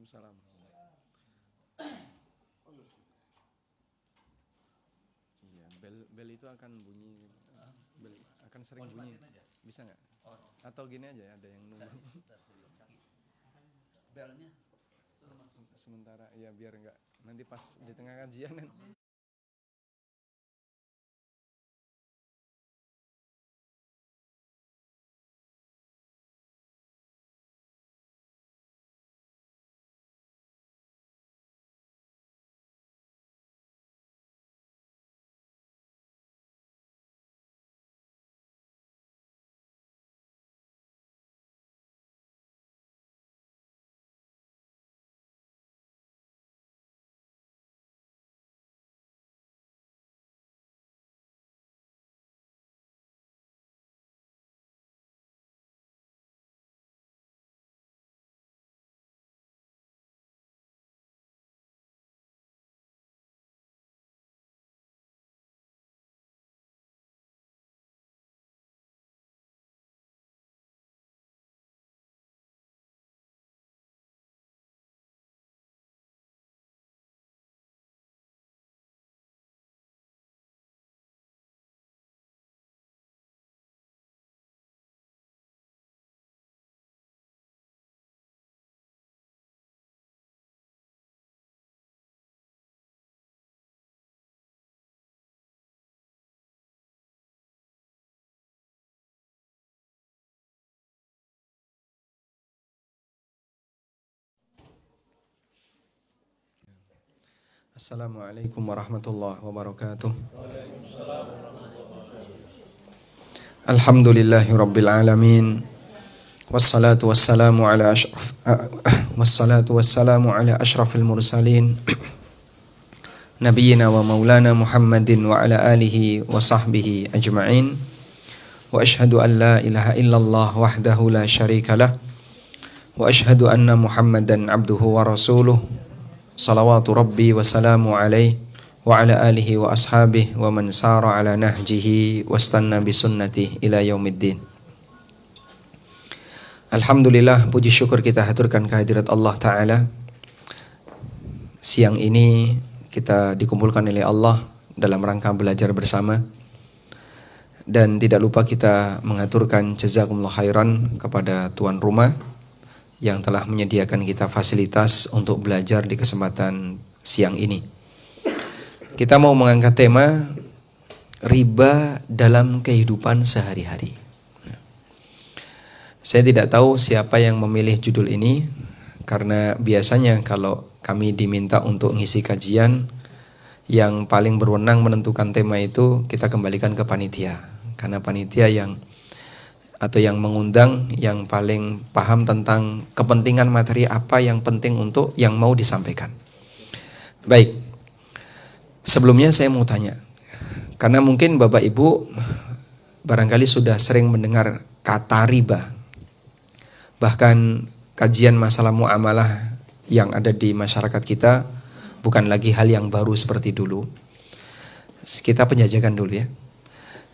Waalaikumsalam. Iya, bel itu akan bunyi, akan sering bunyi. Bisa nggak? Atau gini aja, ada yang nunggu. Belnya Sementara, ya biar nggak nanti pas di tengah kajian kan. Assalamualaikum warahmatullahi wabarakatuh. Alhamdulillahi rabbil alamin. Wassalatu wassalamu ala ashrafil mursalin. Nabiyyina wa maulana Muhammadin wa ala alihi wa sahbihi ajma'in. Wa ashhadu an la ilaha illallah wahdahu la syarika lah. Wa ashhadu anna Muhammadan abduhu wa rasuluh. Salawatu Rabbi wa salamu alaihi wa ala alihi wa ashabihi wa man sara ala nahjihi wastanna bi sunnatihi ila yaumiddin. Alhamdulillah, puji syukur kita haturkan kehadirat Allah Ta'ala. Siang ini kita dikumpulkan oleh Allah dalam rangka belajar bersama. Dan tidak lupa kita mengaturkan jazakumullah khairan kepada tuan rumah yang telah menyediakan kita fasilitas untuk belajar di kesempatan siang ini. Kita mau mengangkat tema riba dalam kehidupan sehari-hari. Saya tidak tahu siapa yang memilih judul ini, karena biasanya kalau kami diminta untuk ngisi kajian, yang paling berwenang menentukan tema itu kita kembalikan ke panitia. Karena panitia yang mengundang yang paling paham tentang kepentingan materi apa yang penting untuk yang mau disampaikan. Baik, sebelumnya saya mau tanya, karena mungkin Bapak Ibu barangkali sudah sering mendengar kata riba. Bahkan kajian masalah muamalah yang ada di masyarakat kita bukan lagi hal yang baru seperti dulu. Kita penjajakan dulu ya.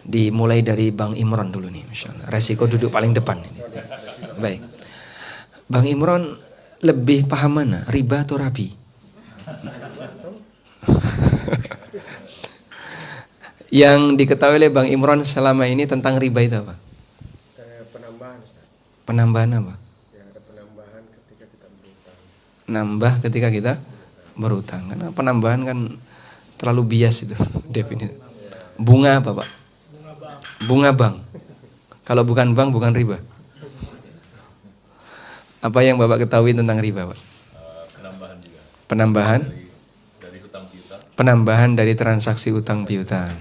Dimulai dari Bang Imron dulu nih, Masya Allah. Resiko duduk paling depan ini. Baik, Bang Imron lebih paham mana, riba atau rabi? Yang diketahui oleh Bang Imron selama ini tentang riba itu apa? Penambahan, Ustaz. Penambahan apa? Ya, ada penambahan ketika kita berutang. Nambah ketika kita berutang. Karena penambahan kan terlalu bias itu definisi. Bunga apa, Pak? Bunga bank. Kalau bukan bank, bukan riba. Apa yang Bapak ketahui tentang riba, Pak? Penambahan juga. Penambahan? Dari hutang piutang. Penambahan dari transaksi utang piutang.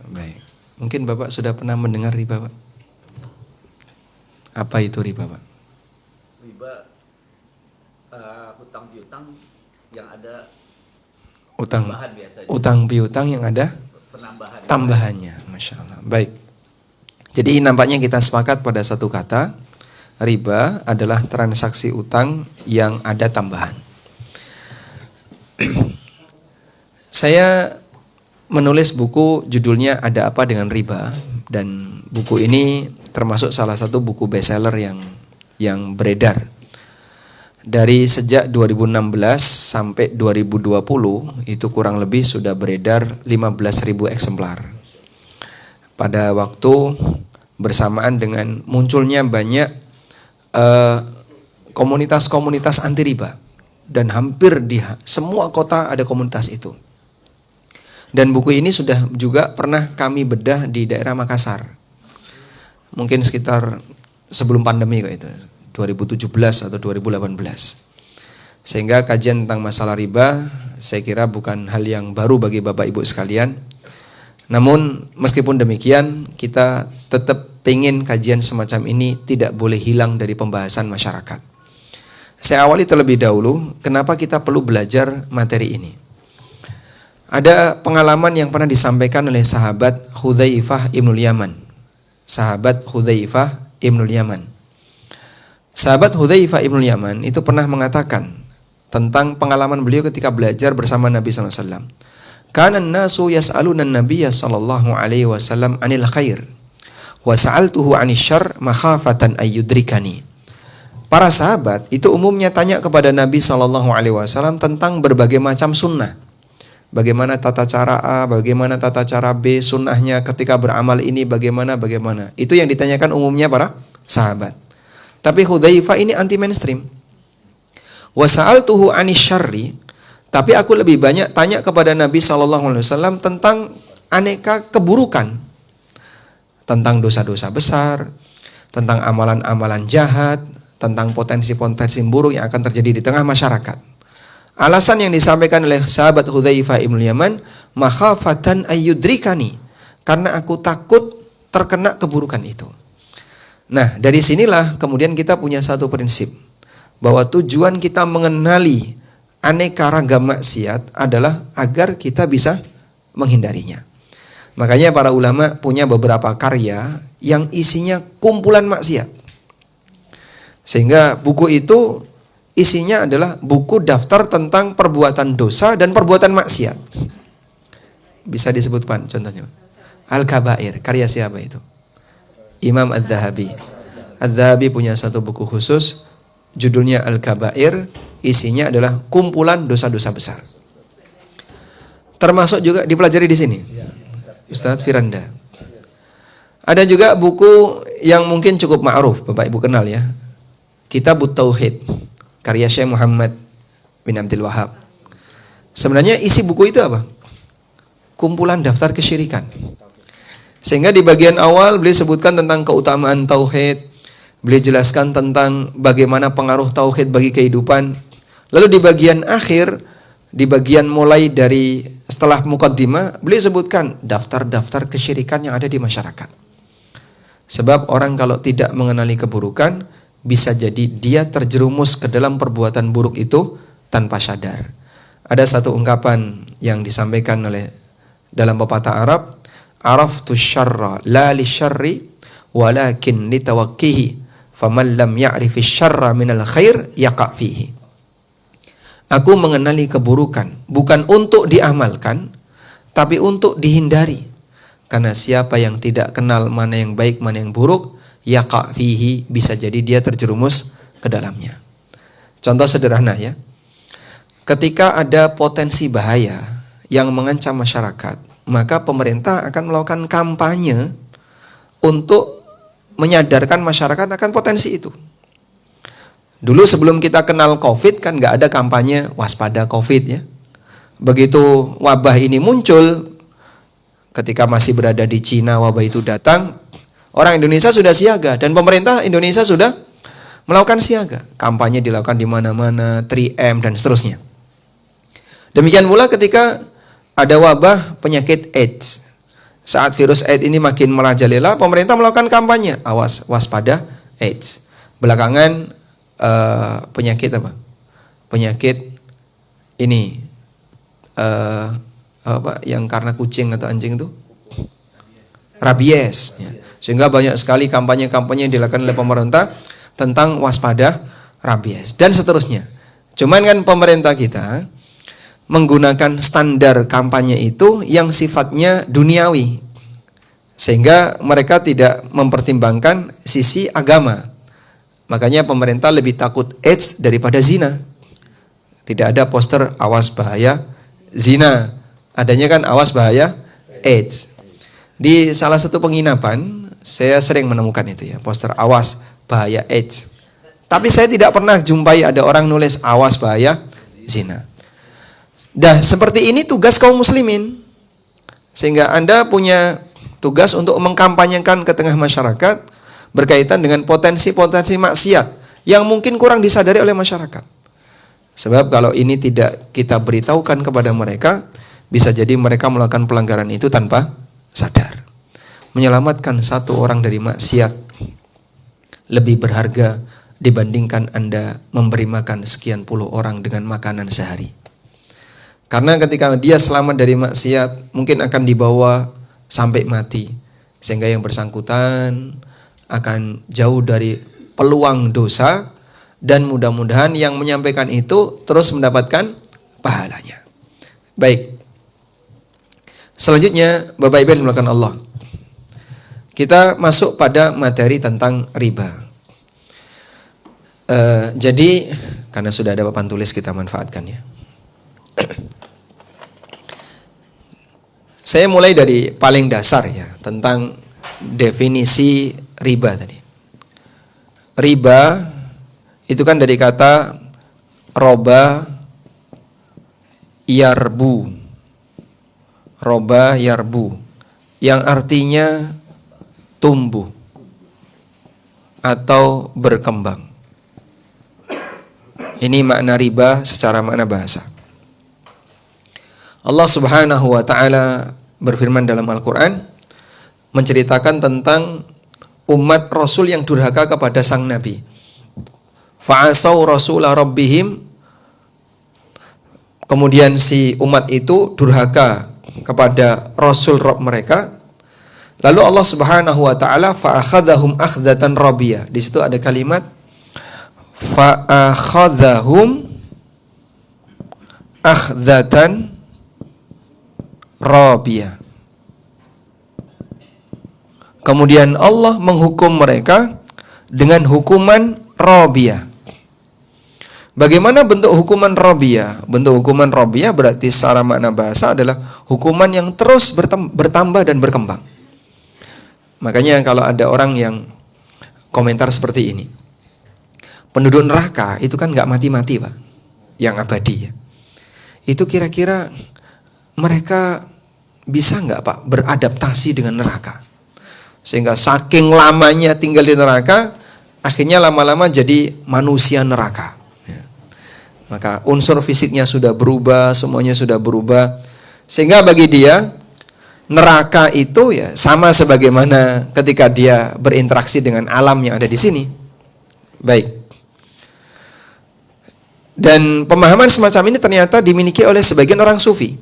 Baik. Mungkin Bapak sudah pernah mendengar riba, Pak? Apa itu riba, Pak? riba hutang piutang yang ada Utang tambahan biasanya. Utang piutang yang ada Penambahan. tambahannya. Masya Allah. Baik. Jadi nampaknya kita sepakat pada satu kata, riba adalah transaksi utang yang ada tambahan. Saya menulis buku judulnya Ada Apa Dengan Riba, dan buku ini termasuk salah satu buku bestseller yang beredar. Dari sejak 2016 sampai 2020 itu kurang lebih sudah beredar 15.000 eksemplar. Pada waktu bersamaan dengan munculnya banyak komunitas-komunitas anti riba, dan hampir di semua kota ada komunitas itu. Dan buku ini sudah juga pernah kami bedah di daerah Makassar. Mungkin sekitar sebelum pandemi kok itu, 2017 atau 2018. Sehingga kajian tentang masalah riba saya kira bukan hal yang baru bagi Bapak Ibu sekalian. Namun meskipun demikian, kita tetap pengen kajian semacam ini tidak boleh hilang dari pembahasan masyarakat. Saya awali terlebih dahulu kenapa kita perlu belajar materi ini. Ada pengalaman yang pernah disampaikan oleh sahabat Hudzaifah Ibnul Yaman. Sahabat Hudzaifah Ibnul Yaman. Sahabat Hudzaifah Ibnul Yaman itu pernah mengatakan tentang pengalaman beliau ketika belajar bersama Nabi SAW. Kana an-nasu yas'aluna an-nabiyya sallallahu alaihi wasallam 'anil khair wa sa'altuhu 'anil syarr makhafatan ayyudrikani. Para sahabat itu umumnya tanya kepada Nabi sallallahu alaihi wasallam tentang berbagai macam sunnah. Bagaimana tata cara A, bagaimana tata cara B, sunnahnya ketika beramal ini bagaimana. Itu yang ditanyakan umumnya para sahabat. Tapi Hudzaifah ini anti mainstream. Wa sa'altuhu 'anil syarri, tapi aku lebih banyak tanya kepada Nabi SAW tentang aneka keburukan, tentang dosa-dosa besar, tentang amalan-amalan jahat, tentang potensi-potensi buruk yang akan terjadi di tengah masyarakat. Alasan yang disampaikan oleh sahabat Hudzaifah Ibnul Yaman, makhafatan ayyudrikani, karena aku takut terkena keburukan itu. Nah, dari sinilah kemudian kita punya satu prinsip, bahwa tujuan kita mengenali aneka ragam maksiat adalah agar kita bisa menghindarinya. Makanya para ulama punya beberapa karya yang isinya kumpulan maksiat. Sehingga buku itu isinya adalah buku daftar tentang perbuatan dosa dan perbuatan maksiat. Bisa disebutkan contohnya. Al-Kabair, karya siapa itu? Imam Az-Zahabi. Az-Zahabi punya satu buku khusus, judulnya Al-Kabair, isinya adalah kumpulan dosa-dosa besar. Termasuk juga dipelajari di sini, Ustadz Firanda. Ada juga buku yang mungkin cukup ma'ruf, Bapak Ibu kenal ya, Kitabut Tauhid, karya Syekh Muhammad bin Abdul Wahab. Sebenarnya isi buku itu apa? Kumpulan daftar kesyirikan. Sehingga di bagian awal beliau sebutkan tentang keutamaan tauhid, beliau jelaskan tentang bagaimana pengaruh tauhid bagi kehidupan. Lalu di bagian akhir, di bagian mulai dari setelah muqaddimah, beliau sebutkan daftar-daftar kesyirikan yang ada di masyarakat. Sebab orang kalau tidak mengenali keburukan, bisa jadi dia terjerumus ke dalam perbuatan buruk itu tanpa sadar. Ada satu ungkapan yang disampaikan oleh dalam pepatah Arab, araftu syarra la li syarri walakin li tawakkihi faman lam ya'rifi syarra minal khair yaqa fihi. Aku mengenali keburukan bukan untuk diamalkan, tapi untuk dihindari. Karena siapa yang tidak kenal mana yang baik mana yang buruk, yaqa fihi, bisa jadi dia terjerumus ke dalamnya. Contoh sederhana ya, ketika ada potensi bahaya yang mengancam masyarakat, maka pemerintah akan melakukan kampanye untuk menyadarkan masyarakat akan potensi itu. Dulu sebelum kita kenal COVID kan nggak ada kampanye waspada COVID ya. Begitu wabah ini muncul, ketika masih berada di Cina wabah itu datang, orang Indonesia sudah siaga dan pemerintah Indonesia sudah melakukan siaga. Kampanye dilakukan di mana-mana, 3M dan seterusnya. Demikian pula ketika ada wabah penyakit AIDS. Saat virus AIDS ini makin merajalela, pemerintah melakukan kampanye, awas waspada AIDS. Belakangan penyakit apa? Penyakit ini apa yang karena kucing atau anjing itu? Rabies ya. Sehingga banyak sekali kampanye-kampanye yang dilakukan oleh pemerintah tentang waspada rabies dan seterusnya. Cuman kan pemerintah kita menggunakan standar kampanye itu yang sifatnya duniawi, sehingga mereka tidak mempertimbangkan sisi agama. Makanya pemerintah lebih takut AIDS daripada zina. Tidak ada poster awas bahaya zina. Adanya kan awas bahaya AIDS. Di salah satu penginapan saya sering menemukan itu ya, poster awas bahaya AIDS. Tapi saya tidak pernah jumpai ada orang nulis awas bahaya zina. Dah seperti ini tugas kaum muslimin. Sehingga Anda punya tugas untuk mengkampanyekan ke tengah masyarakat berkaitan dengan potensi-potensi maksiat yang mungkin kurang disadari oleh masyarakat. Sebab kalau ini tidak kita beritahukan kepada mereka, bisa jadi mereka melakukan pelanggaran itu tanpa sadar. Menyelamatkan satu orang dari maksiat lebih berharga dibandingkan Anda memberi makan sekian puluh orang dengan makanan sehari. Karena ketika dia selamat dari maksiat, mungkin akan dibawa sampai mati. Sehingga yang bersangkutan akan jauh dari peluang dosa, dan mudah-mudahan yang menyampaikan itu terus mendapatkan pahalanya. Baik. Selanjutnya, Bapak Ibu yang dimuliakan Allah, kita masuk pada materi tentang riba. Jadi karena sudah ada papan tulis, kita manfaatkan ya. Saya mulai dari paling dasar ya, tentang definisi riba tadi. Riba itu kan dari kata roba yarbu. Roba yarbu, yang artinya tumbuh atau berkembang. Ini makna riba secara makna bahasa. Allah Subhanahu wa taala berfirman dalam Al-Qur'an menceritakan tentang umat Rasul yang durhaka kepada sang nabi. Fa'asau rasula rabbihim, kemudian si umat itu durhaka kepada Rasul Rabb mereka. Lalu Allah Subhanahu wa taala fa'akhadzahum akhdatan rabiyah. Di situ ada kalimat fa'akhadzahum akhdatan rabiyah. Kemudian Allah menghukum mereka dengan hukuman rabiyah. Bagaimana bentuk hukuman rabiyah? Bentuk hukuman rabiyah berarti secara makna bahasa adalah hukuman yang terus bertambah dan berkembang. Makanya kalau ada orang yang komentar seperti ini, penduduk neraka itu kan nggak mati-mati Pak, yang abadi ya. Itu kira-kira mereka bisa nggak Pak beradaptasi dengan neraka? Sehingga saking lamanya tinggal di neraka, akhirnya lama-lama jadi manusia neraka. Maka unsur fisiknya sudah berubah, semuanya sudah berubah. Sehingga bagi dia neraka itu ya sama sebagaimana ketika dia berinteraksi dengan alam yang ada di sini. Baik. Dan pemahaman semacam ini ternyata dimiliki oleh sebagian orang sufi.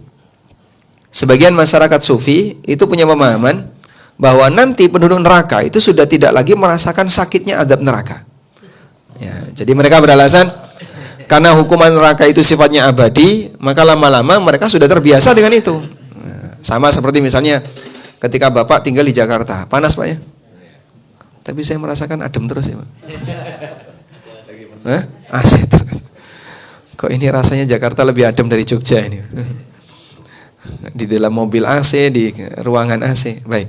Sebagian masyarakat sufi itu punya pemahaman bahwa nanti penduduk neraka itu sudah tidak lagi merasakan sakitnya azab neraka. Ya, jadi mereka beralasan karena hukuman neraka itu sifatnya abadi, maka lama-lama mereka sudah terbiasa dengan itu. Sama seperti misalnya ketika Bapak tinggal di Jakarta, panas Pak ya? Tapi saya merasakan adem terus ya Pak. AC terus. Kok ini rasanya Jakarta lebih adem dari Jogja ini? Di dalam mobil AC, di ruangan AC. Baik.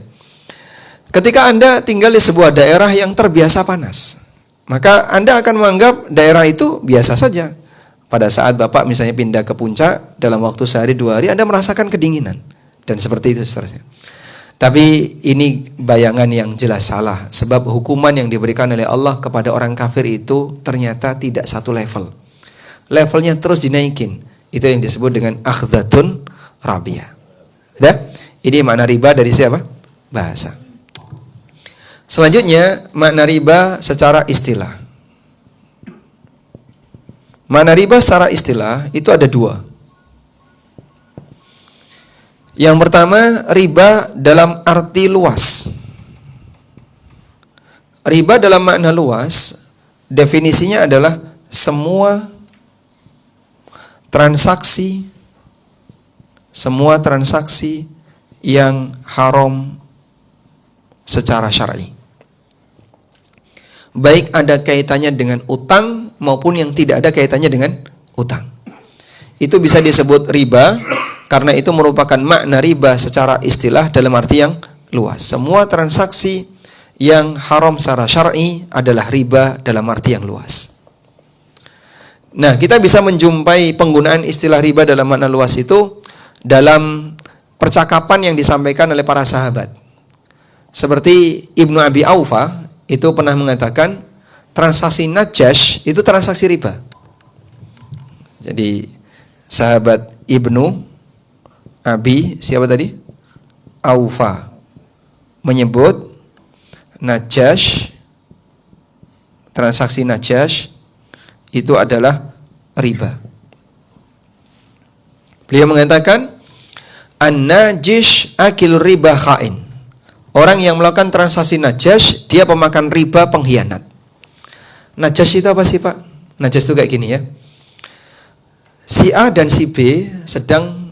Ketika Anda tinggal di sebuah daerah yang terbiasa panas, maka Anda akan menganggap daerah itu biasa saja. Pada saat Bapak misalnya pindah ke puncak, dalam waktu sehari 2 hari Anda merasakan kedinginan. Dan seperti itu seterusnya. Tapi ini bayangan yang jelas salah. Sebab hukuman yang diberikan oleh Allah kepada orang kafir itu ternyata tidak satu level. Levelnya terus dinaikin. Itu yang disebut dengan akhdatun rabiyah. Sudah? Ini makna riba dari siapa? Bahasa. Selanjutnya, makna riba secara istilah. Makna riba secara istilah itu ada 2. Yang pertama, riba dalam arti luas. Riba dalam makna luas, definisinya adalah semua transaksi yang haram secara syar'i. baik ada kaitannya dengan utang maupun yang tidak ada kaitannya dengan utang. Itu bisa disebut riba karena itu merupakan makna riba secara istilah dalam arti yang luas. Semua transaksi yang haram secara syar'i adalah riba dalam arti yang luas. Nah, kita bisa menjumpai penggunaan istilah riba dalam makna luas itu dalam percakapan yang disampaikan oleh para sahabat. Seperti Ibnu Abi Aufa itu pernah mengatakan transaksi najash itu transaksi riba. Jadi sahabat Ibnu Abi siapa tadi? Aufa menyebut najash, transaksi najash itu adalah riba. Beliau mengatakan an-najish akil riba khain. Orang yang melakukan transaksi najash, dia pemakan riba pengkhianat. Najash itu apa sih Pak? Najash itu kayak gini ya. Si A dan si B sedang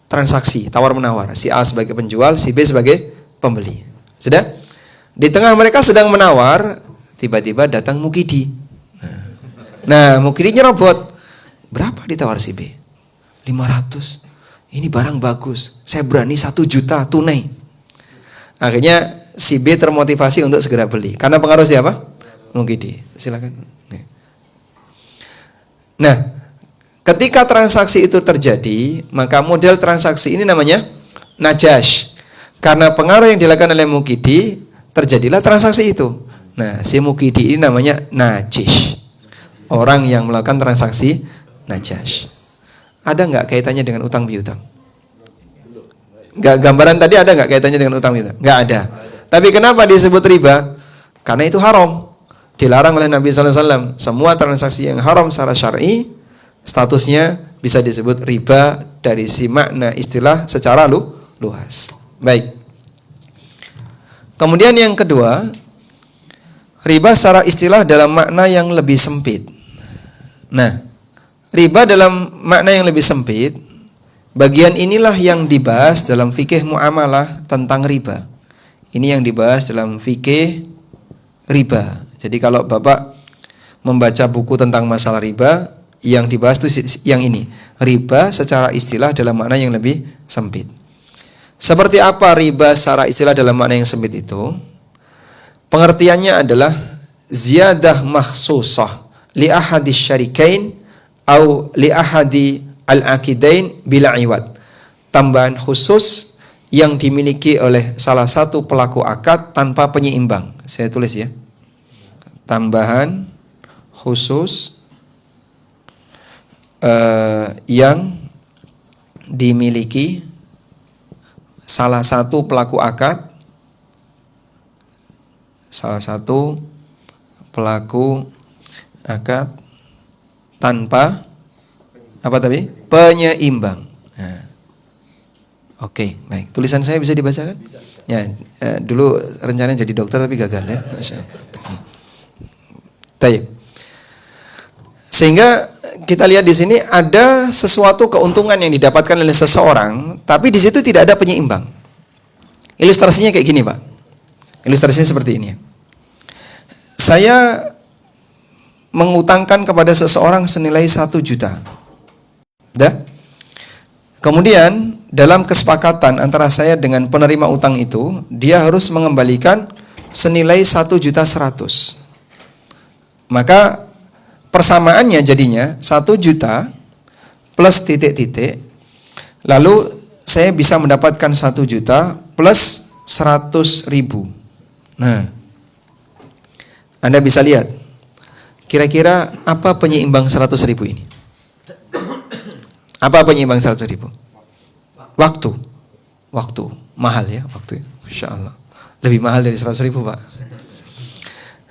transaksi, tawar-menawar. Si A sebagai penjual, si B sebagai pembeli. Sudah? Di tengah mereka sedang menawar, tiba-tiba datang Mukidi. Nah, Mukidi nyerobot. Berapa ditawar si B? 500. Ini barang bagus. Saya berani 1 juta tunai. Akhirnya si B termotivasi untuk segera beli. Karena pengaruh siapa? Mukidi. Silakan. Nah, ketika transaksi itu terjadi, maka model transaksi ini namanya najash. Karena pengaruh yang dilakukan oleh Mukidi, terjadilah transaksi itu. Nah, si Mukidi ini namanya najish. Orang yang melakukan transaksi najash. Ada nggak kaitannya dengan utang piutang? Nggak, gambaran tadi ada nggak kaitannya dengan utang piutang? Nggak ada. Tapi kenapa disebut riba? Karena itu haram. Dilarang oleh Nabi sallallahu alaihi wasallam. Semua transaksi yang haram secara syar'i statusnya bisa disebut riba dari si makna istilah secara luas. Baik. Kemudian yang kedua, riba secara istilah dalam makna yang lebih sempit. Nah, riba dalam makna yang lebih sempit, bagian inilah yang dibahas dalam fikih muamalah tentang riba. Ini yang dibahas dalam fikih riba. Jadi kalau Bapak membaca buku tentang masalah riba, yang dibahas itu yang ini, riba secara istilah dalam makna yang lebih sempit. Seperti apa riba secara istilah dalam makna yang sempit itu? Pengertiannya adalah ziyadah makhsusah li ahadis syarikain au li ahadi al-aqidain bila iwad. Tambahan khusus yang dimiliki oleh salah satu pelaku akad tanpa penyeimbang. Saya tulis ya. Tambahan khusus yang dimiliki salah satu pelaku akad, tanpa apa tadi? Penyeimbang. Nah. Oke, baik. Tulisan saya bisa dibacakan? Bisa. Ya, dulu rencananya jadi dokter tapi gagal ya. Baik. Sehingga kita lihat di sini ada sesuatu keuntungan yang didapatkan oleh seseorang, tapi di situ tidak ada penyeimbang. Ilustrasinya kayak gini, Pak. Ilustrasinya seperti ini. Saya mengutangkan kepada seseorang senilai 1 juta. Dah? Kemudian dalam kesepakatan antara saya dengan penerima utang itu, dia harus mengembalikan senilai 1.100.000. Maka persamaannya jadinya 1 juta plus titik-titik. Lalu saya bisa mendapatkan 1 juta plus 100.000. Nah, Anda bisa lihat kira-kira apa penyeimbang 100.000 ini? Apa penyeimbang 100.000? Waktu. Waktu. Mahal ya waktu. Insya Allah. Lebih mahal dari 100.000, Pak.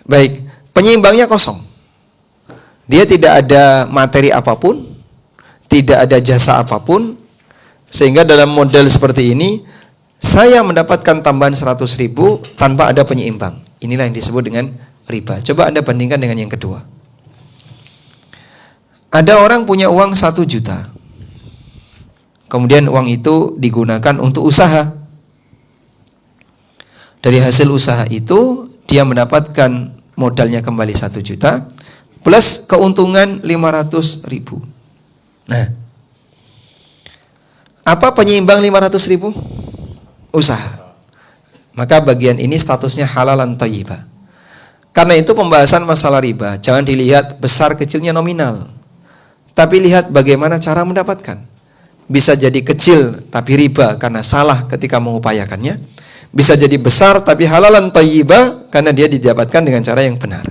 Baik. Penyeimbangnya kosong. Dia tidak ada materi apapun, tidak ada jasa apapun, sehingga dalam model seperti ini saya mendapatkan tambahan 100.000 tanpa ada penyeimbang. Inilah yang disebut dengan riba. Coba Anda bandingkan dengan yang kedua. Ada orang punya uang 1 juta. Kemudian uang itu digunakan untuk usaha. Dari hasil usaha itu dia mendapatkan modalnya kembali 1 juta, plus keuntungan 500.000. Nah, apa penyeimbang 500.000? Usaha. Maka bagian ini statusnya halalan thayyibah. Karena itu pembahasan masalah riba jangan dilihat besar kecilnya nominal, tapi lihat bagaimana cara mendapatkan. Bisa jadi kecil tapi riba karena salah ketika mengupayakannya. Bisa jadi besar tapi halalan thayyibah karena dia didapatkan dengan cara yang benar.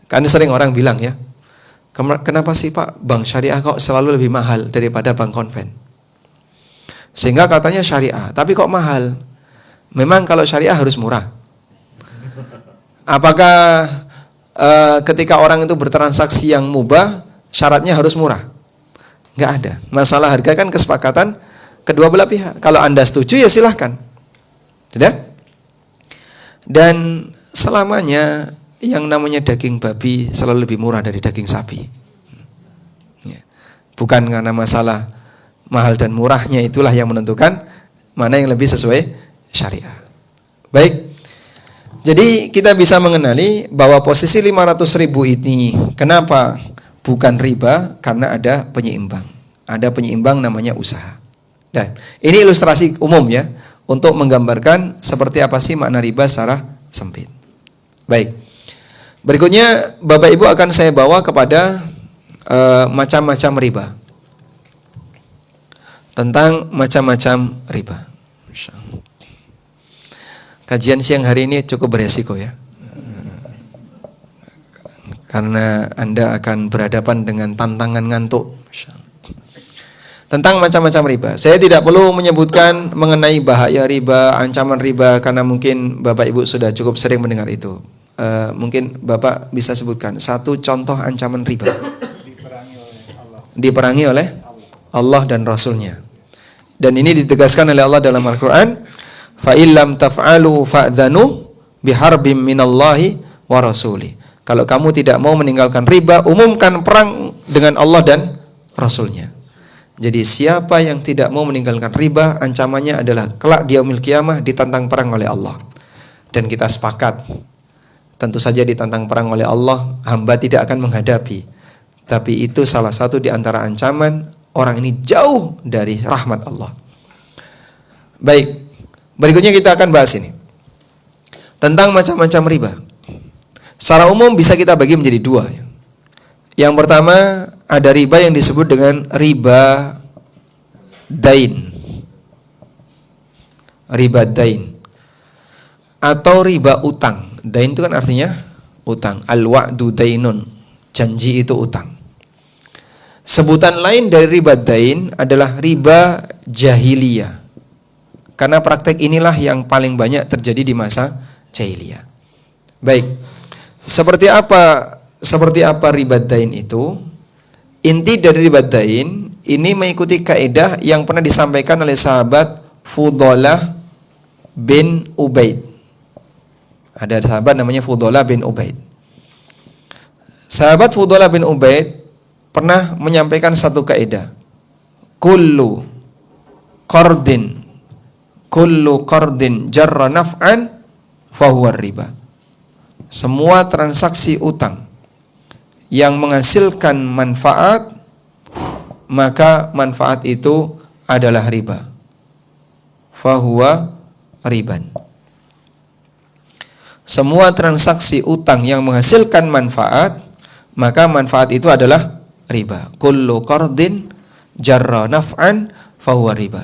Kan sering orang bilang ya, kenapa sih Pak bank syariah kok selalu lebih mahal daripada bank konven? Sehingga katanya syariah, tapi kok mahal? Memang kalau syariah harus murah. Apakah ketika orang itu bertransaksi yang mubah syaratnya harus murah? Enggak ada. Masalah harga kan kesepakatan kedua belah pihak. Kalau Anda setuju ya silahkan. Tidak? Dan selamanya yang namanya daging babi selalu lebih murah dari daging sapi. Bukan karena masalah mahal dan murahnya itulah yang menentukan mana yang lebih sesuai syariah. Baik. Jadi kita bisa mengenali bahwa posisi 500.000 ini kenapa bukan riba? Karena ada penyeimbang. Ada penyeimbang namanya usaha. Dan ini ilustrasi umum ya untuk menggambarkan seperti apa sih makna riba secara sempit. Baik. Berikutnya Bapak Ibu akan saya bawa kepada macam-macam riba. Tentang macam-macam riba. Kajian siang hari ini cukup beresiko ya. Karena Anda akan berhadapan dengan tantangan ngantuk. Tentang macam-macam riba. Saya tidak perlu menyebutkan mengenai bahaya riba, ancaman riba, karena mungkin Bapak Ibu sudah cukup sering mendengar itu. Mungkin Bapak bisa sebutkan satu contoh ancaman riba. Diperangi oleh Allah dan Rasulnya. Dan ini ditegaskan oleh Allah dalam Al-Quran. Fa illam taf'alu fa'dhanu biharbim minallahi wa rasuli. Kalau kamu tidak mau meninggalkan riba, umumkan perang dengan Allah dan Rasulnya. Jadi siapa yang tidak mau meninggalkan riba, ancamannya adalah kelak di yaumil qiyamah ditantang perang oleh Allah. Dan kita sepakat, tentu saja ditantang perang oleh Allah, hamba tidak akan menghadapi. Tapi itu salah satu di antara ancaman orang ini jauh dari rahmat Allah. Baik. Berikutnya kita akan bahas ini tentang macam-macam riba. Secara umum bisa kita bagi menjadi dua. Yang pertama ada riba yang disebut dengan riba dain. Riba dain atau riba utang. Dain itu kan artinya utang. Al-wa'du dainun. Janji itu utang. Sebutan lain dari riba dain adalah riba jahiliyah. Karena praktek inilah yang paling banyak terjadi di masa jahiliyah. Baik. Seperti apa riba dain itu? Inti dari riba dain ini mengikuti kaidah yang pernah disampaikan oleh sahabat Fudalah bin Ubaid. Ada sahabat namanya Fudalah bin Ubaid. Sahabat Fudalah bin Ubaid pernah menyampaikan satu kaidah. Kullu qardin jarra naf'an fahuwa riba. Semua transaksi utang yang menghasilkan manfaat, maka manfaat itu adalah riba. Fahuwa riban. Semua transaksi utang yang menghasilkan manfaat, maka manfaat itu adalah riba. Kullu qardin jarra naf'an fahuwa riba.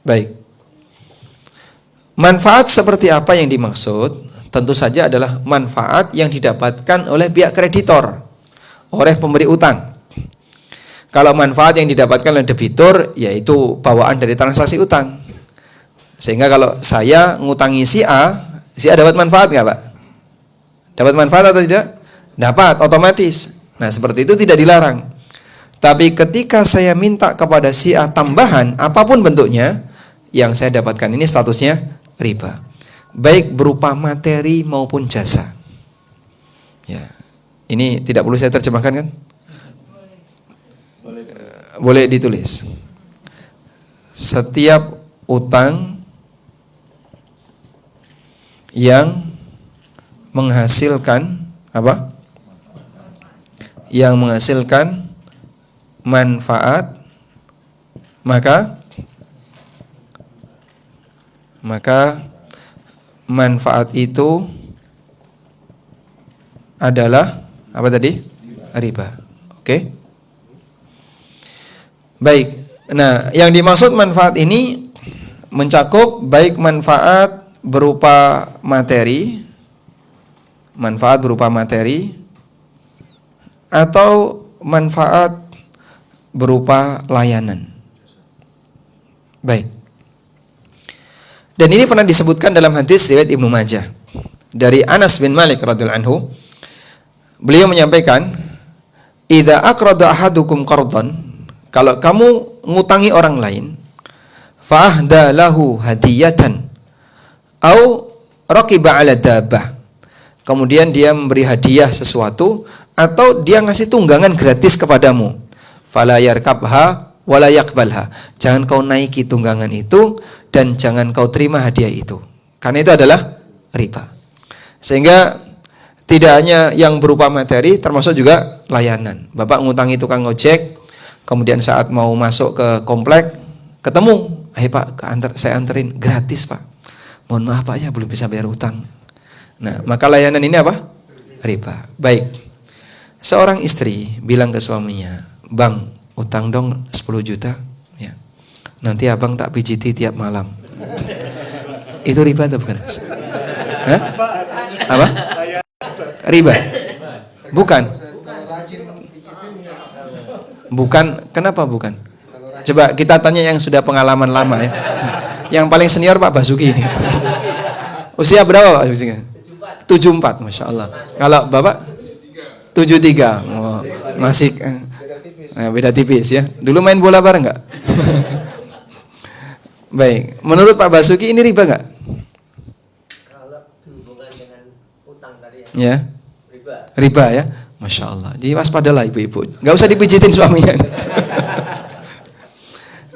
Baik. Manfaat seperti apa yang dimaksud? Tentu saja adalah manfaat yang didapatkan oleh pihak kreditor, oleh pemberi utang. Kalau manfaat yang didapatkan oleh debitur, yaitu bawaan dari transaksi utang. Sehingga kalau saya ngutangi si A dapat manfaat nggak Pak? Dapat manfaat atau tidak? Dapat, otomatis. Nah seperti itu tidak dilarang. Tapi ketika saya minta kepada si A tambahan, apapun bentuknya, yang saya dapatkan ini statusnya riba. Baik berupa materi maupun jasa. Ya. Ini tidak perlu saya terjemahkan kan? Boleh ditulis. Setiap utang yang menghasilkan apa? Yang menghasilkan manfaat, maka manfaat itu adalah apa tadi? Riba. Oke. Baik. Nah, yang dimaksud manfaat ini mencakup baik manfaat berupa materi, atau manfaat berupa layanan. Baik. Dan ini pernah disebutkan dalam hadis riwayat Ibnu Majah dari Anas bin Malik radhiyallahu anhu. Beliau menyampaikan, "Idza aqrada ahadukum qardan," kalau kamu ngutangi orang lain, "fa ahda lahu hadiyatan au raqiba 'ala dabbah." Kemudian dia memberi hadiah sesuatu atau dia ngasih tunggangan gratis kepadamu, "fala yarkabha wala yaqbalha." Jangan kau naiki tunggangan itu dan jangan kau terima hadiah itu. Karena itu adalah riba. Sehingga tidak hanya yang berupa materi, termasuk juga layanan. Bapak ngutangi tukang ojek, kemudian saat mau masuk ke komplek, ketemu, "Ayo Pak, saya anterin gratis Pak. Mohon maaf Pak ya, belum bisa bayar utang." Nah, maka layanan ini apa? Riba. Baik. Seorang istri bilang ke suaminya, "Bang, utang dong 10 juta. Ya. Nanti abang tak pijiti tiap malam." Itu riba atau bukan? Hah? Apa? Riba? Bukan. Bukan. Kenapa bukan? Coba kita tanya yang sudah pengalaman lama ya. Yang paling senior Pak Basuki ini. Usia berapa Pak Basuki? 74, Masya Allah. Kalau Bapak? 73. Oh, masih beda tipis ya. Dulu main bola bareng nggak? Baik. Menurut Pak Basuki ini riba nggak? Kalau hubungan dengan utang tadi Ya. riba. Riba ya. Masya Allah. Jadi waspadalah ibu-ibu. Nggak usah dipijitin suaminya.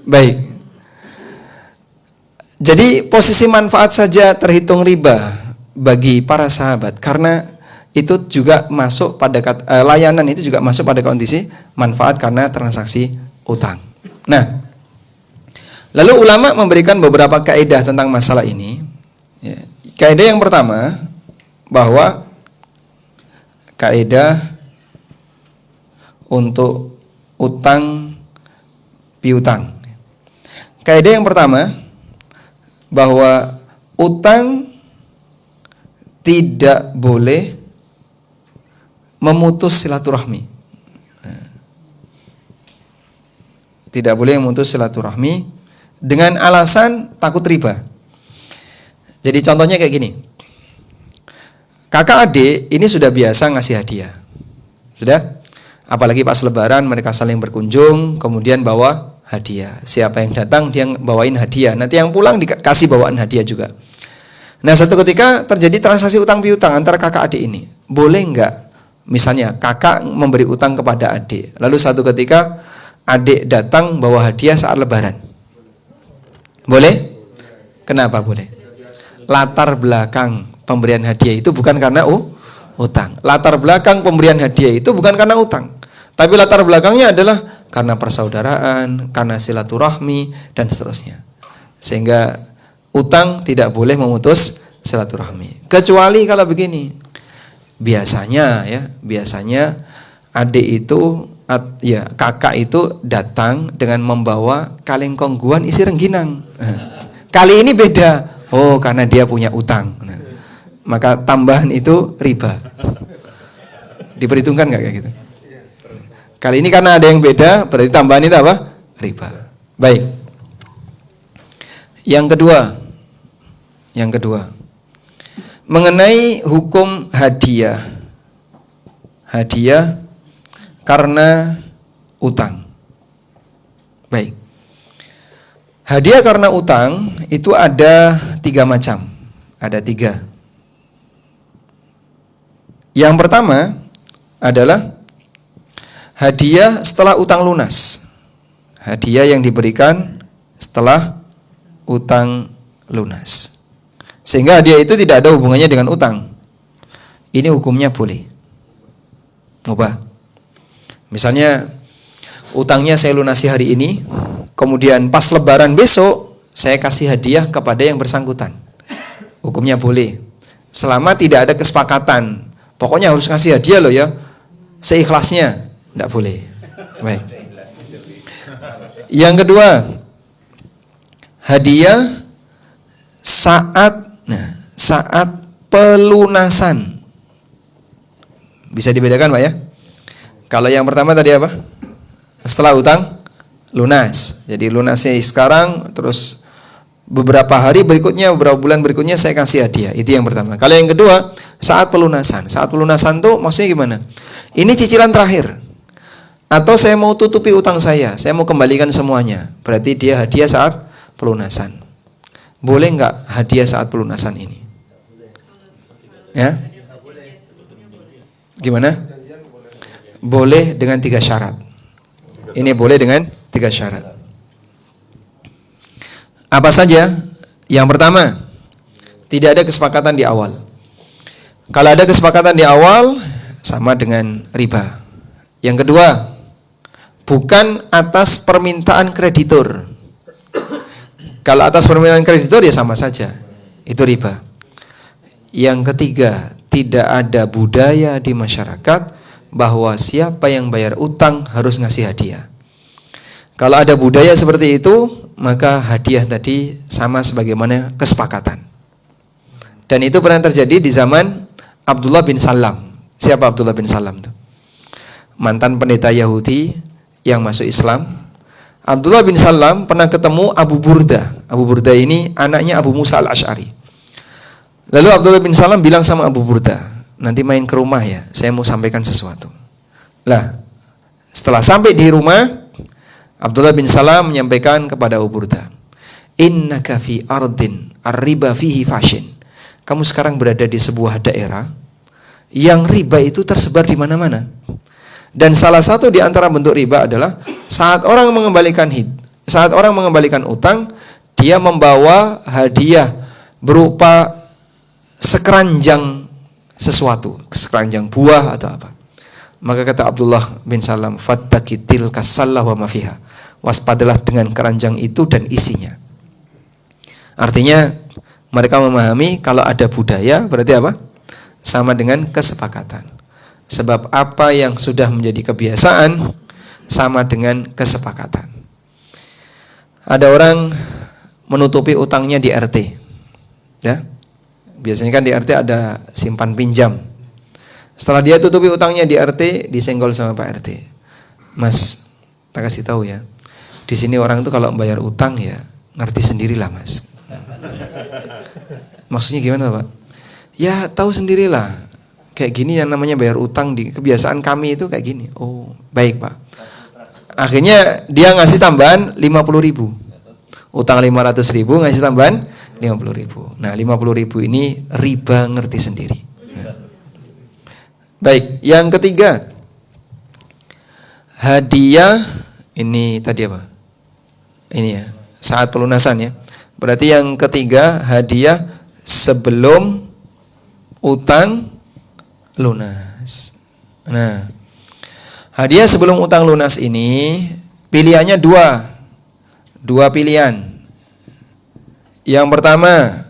Baik. Jadi posisi manfaat saja terhitung riba bagi para sahabat, karena itu juga masuk pada layanan itu juga masuk pada kondisi manfaat karena transaksi utang. Nah, lalu ulama memberikan beberapa kaidah tentang masalah ini. Ya. Kaidah yang pertama, bahwa kaidah untuk utang piutang. Kaidah yang pertama, bahwa utang tidak boleh memutus silaturahmi. Tidak boleh memutus silaturahmi dengan alasan takut riba. Jadi contohnya kayak gini. Kakak adik ini sudah biasa ngasih hadiah. Sudah? Apalagi pas lebaran mereka saling berkunjung, kemudian bawa hadiah. Siapa yang datang dia bawain hadiah. Nanti yang pulang dikasih bawaan hadiah juga. Nah, satu ketika terjadi transaksi utang piutang antara kakak adik ini. Boleh enggak? Misalnya kakak memberi utang kepada adik. Lalu satu ketika adik datang bawa hadiah saat lebaran. Boleh? Kenapa boleh? Latar belakang pemberian hadiah itu bukan karena utang. Latar belakang pemberian hadiah itu bukan karena utang. Tapi latar belakangnya adalah karena persaudaraan, karena silaturahmi, dan seterusnya. Sehingga utang tidak boleh memutus silaturahmi. Kecuali kalau begini. Biasanya adik itu, kakak itu datang dengan membawa kaleng kongguan isi rengginang. Kali ini beda. Oh, karena dia punya utang. Nah, maka tambahan itu riba. Diperhitungkan nggak kayak gitu? Kali ini karena ada yang beda, berarti tambahan itu apa? Riba. Baik. Yang kedua, mengenai hukum hadiah karena utang. Baik. Hadiah karena utang itu ada 3 macam. Ada 3. Yang pertama adalah hadiah setelah utang lunas. Hadiah yang diberikan setelah utang lunas. Sehingga hadiah itu tidak ada hubungannya dengan utang. Ini hukumnya boleh. Mubah. Misalnya utangnya saya lunasi hari ini, kemudian pas lebaran besok saya kasih hadiah kepada yang bersangkutan. Hukumnya boleh. Selama tidak ada kesepakatan. Pokoknya harus ngasih hadiah loh ya. Seikhlasnya, tidak boleh. Baik. Yang kedua, hadiah saat pelunasan. Bisa dibedakan Pak ya? Kalau yang pertama tadi apa? Setelah utang lunas. Jadi lunasnya sekarang, terus beberapa hari berikutnya, beberapa bulan berikutnya saya kasih hadiah. Itu yang pertama. Kalau yang kedua, saat pelunasan. Saat pelunasan tuh maksudnya gimana? Ini cicilan terakhir. Atau saya mau tutupi utang saya mau kembalikan semuanya. Berarti dia hadiah saat pelunasan. Boleh nggak hadiah saat pelunasan ini? Ya? Gimana? Boleh dengan 3 syarat. Ini boleh dengan 3 syarat. Apa saja? Yang pertama, tidak ada kesepakatan di awal. Kalau ada kesepakatan di awal, sama dengan riba. Yang kedua, bukan atas permintaan kreditur. Kalau atas permintaan kreditur ya sama saja, itu riba. Yang ketiga, tidak ada budaya di masyarakat bahwa siapa yang bayar utang harus ngasih hadiah. Kalau ada budaya seperti itu, maka hadiah tadi sama sebagaimana kesepakatan. Dan itu pernah terjadi di zaman Abdullah bin Salam. Siapa Abdullah bin Salam itu? Mantan pendeta Yahudi yang masuk Islam. Abdullah bin Salam pernah ketemu Abu Burda. Abu Burda ini anaknya Abu Musa al-Ash'ari. Lalu Abdullah bin Salam bilang sama Abu Burda, nanti main ke rumah ya, saya mau sampaikan sesuatu. Lah, setelah sampai di rumah, Abdullah bin Salam menyampaikan kepada Abu Burda, innaka fi ardin ar-riba fihi fashin. Kamu sekarang berada di sebuah daerah yang riba itu tersebar di mana-mana. Dan salah satu di antara bentuk riba adalah saat orang mengembalikan utang, dia membawa hadiah berupa sekeranjang sesuatu, sekeranjang buah atau apa. Maka kata Abdullah bin Salam, fattakitil kasallah wa mafiha. Waspadalah dengan keranjang itu dan isinya. Artinya mereka memahami kalau ada budaya berarti apa? Sama dengan kesepakatan. Sebab apa yang sudah menjadi kebiasaan sama dengan kesepakatan. Ada orang menutupi utangnya di RT. Ya. Biasanya kan di RT ada simpan pinjam. Setelah dia tutupi utangnya di RT, disenggol sama Pak RT. Mas, tak kasih tahu ya. Di sini orang itu kalau bayar utang ya ngerti sendirilah Mas. Maksudnya gimana Pak? Ya tahu sendirilah. Kayak gini yang namanya bayar utang, di kebiasaan kami itu kayak gini. Oh baik Pak. Akhirnya dia ngasih tambahan 50.000. Utang 500.000 ngasih tambahan 50.000. Nah 50.000 ini riba ngerti sendiri. Baik, yang ketiga, hadiah ini tadi apa? Ini ya, saat pelunasan ya. Berarti yang ketiga, hadiah sebelum utang lunas. Nah, hadiah sebelum utang lunas ini pilihannya dua pilihan. Yang pertama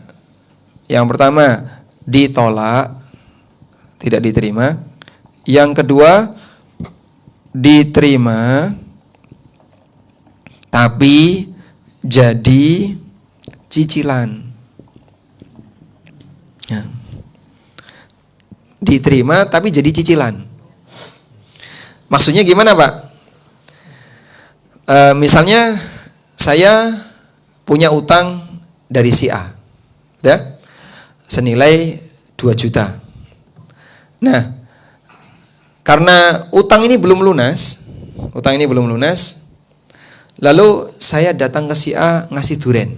ditolak, tidak diterima. Yang kedua diterima tapi jadi cicilan. Ya. Diterima tapi jadi cicilan. Maksudnya gimana Pak? Misalnya saya punya utang dari si A, ya, senilai 2 juta. Nah, karena utang ini belum lunas, lalu saya datang ke si A ngasih duren.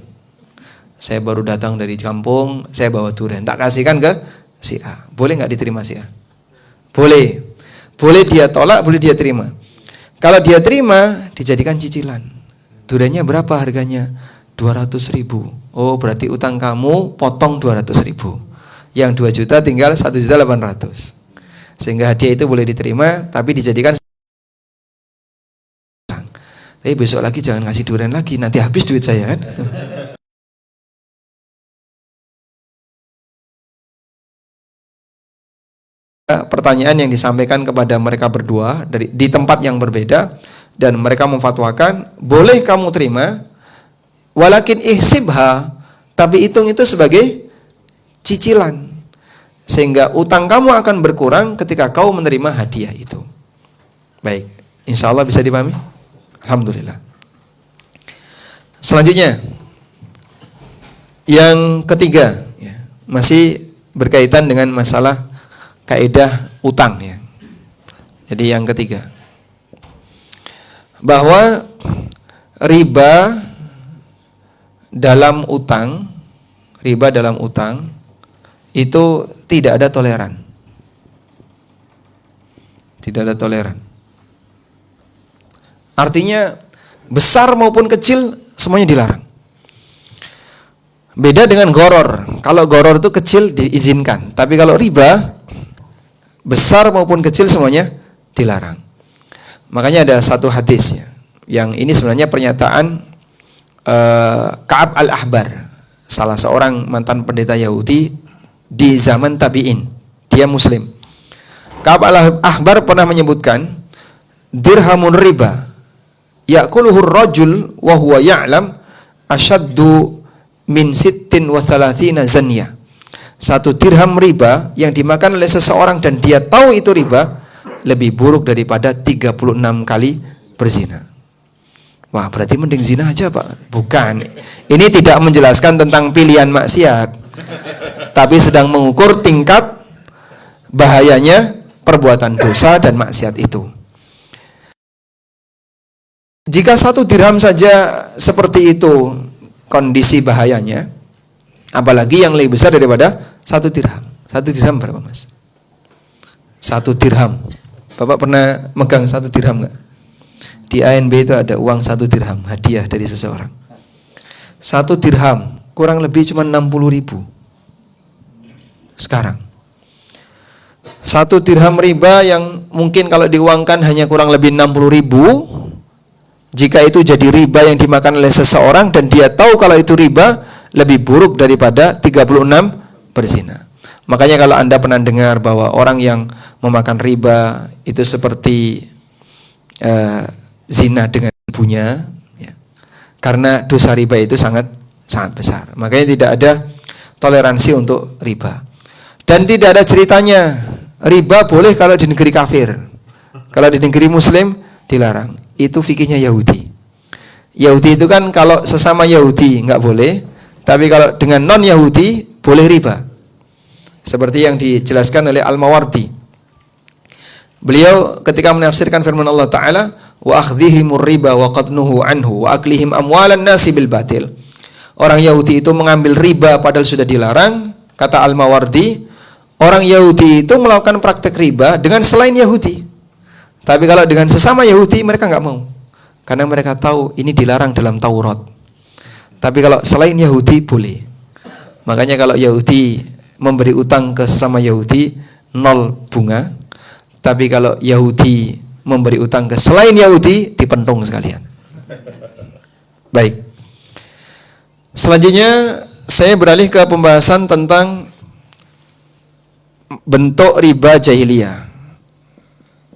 Saya baru datang dari kampung, saya bawa duren, tak kasihkan ke si A. Boleh nggak diterima si A? Boleh. Boleh dia tolak, boleh dia terima. Kalau dia terima, dijadikan cicilan. Durennya berapa harganya? 200.000. Oh, berarti utang kamu potong 200.000. Yang 2 juta tinggal 1.800.000. Sehingga hadiah itu boleh diterima, tapi dijadikan. Tapi besok lagi jangan ngasih durian lagi, nanti habis duit saya kan. Pertanyaan yang disampaikan kepada mereka berdua di tempat yang berbeda, dan mereka memfatwakan boleh kamu terima, walakin ihsibha, tapi hitung itu sebagai cicilan, sehingga utang kamu akan berkurang ketika kau menerima hadiah itu. Baik, insya Allah bisa dipahami. Alhamdulillah. Selanjutnya, yang ketiga, ya, masih berkaitan dengan masalah kaidah utang, ya. Jadi yang ketiga, bahwa riba dalam utang itu tidak ada toleran. Tidak ada toleran. Artinya besar maupun kecil semuanya dilarang. Beda dengan goror. Kalau goror itu kecil diizinkan, tapi kalau riba besar maupun kecil semuanya dilarang. Makanya ada satu hadis, ya, yang ini sebenarnya pernyataan Ka'ab al-Ahbar, salah seorang mantan pendeta Yahudi di zaman tabi'in. Dia muslim. Ka'ab al-Ahbar pernah menyebutkan, dirhamun riba ya'kuluhur rajul wa huwa ya'lam asyaddu min 36 zanya. 1 dirham riba yang dimakan oleh seseorang dan dia tahu itu riba lebih buruk daripada 36 kali berzina. Wah, berarti mending zina aja, Pak. Bukan. Ini tidak menjelaskan tentang pilihan maksiat, tapi sedang mengukur tingkat bahayanya perbuatan dosa dan maksiat itu. Jika 1 dirham saja seperti itu kondisi bahayanya, apalagi yang lebih besar daripada 1 dirham. 1 dirham berapa, Mas? 1 dirham. Bapak pernah megang 1 dirham enggak? Di ANB itu ada uang 1 dirham hadiah dari seseorang. 1 dirham kurang lebih cuma 60.000 sekarang. 1 dirham riba yang mungkin kalau diuangkan hanya kurang lebih 60.000. Jika itu jadi riba yang dimakan oleh seseorang dan dia tahu kalau itu riba, lebih buruk daripada 36 berzina. Makanya kalau Anda pernah dengar bahwa orang yang memakan riba itu seperti zina dengan ibunya, ya, karena dosa riba itu sangat besar. Makanya tidak ada toleransi untuk riba. Dan tidak ada ceritanya riba boleh kalau di negeri kafir, kalau di negeri muslim dilarang. Itu fikihnya Yahudi. Yahudi itu kan kalau sesama Yahudi nggak boleh, tapi kalau dengan non Yahudi boleh riba. Seperti yang dijelaskan oleh Al-Mawardi. Beliau ketika menafsirkan firman Allah Ta'ala, wa akhdhihimur riba wa qadnuhu anhu wa aklihim amwalan nasi bil batil. Orang Yahudi itu mengambil riba padahal sudah dilarang. Kata Al-Mawardi, orang Yahudi itu melakukan praktek riba dengan selain Yahudi. Tapi kalau dengan sesama Yahudi mereka nggak mau, karena mereka tahu ini dilarang dalam Taurat. Tapi kalau selain Yahudi boleh. Makanya kalau Yahudi memberi utang ke sesama Yahudi 0 bunga. Tapi kalau Yahudi memberi utang ke selain Yahudi dipentung sekalian. Baik. Selanjutnya saya beralih ke pembahasan tentang bentuk riba jahiliyah.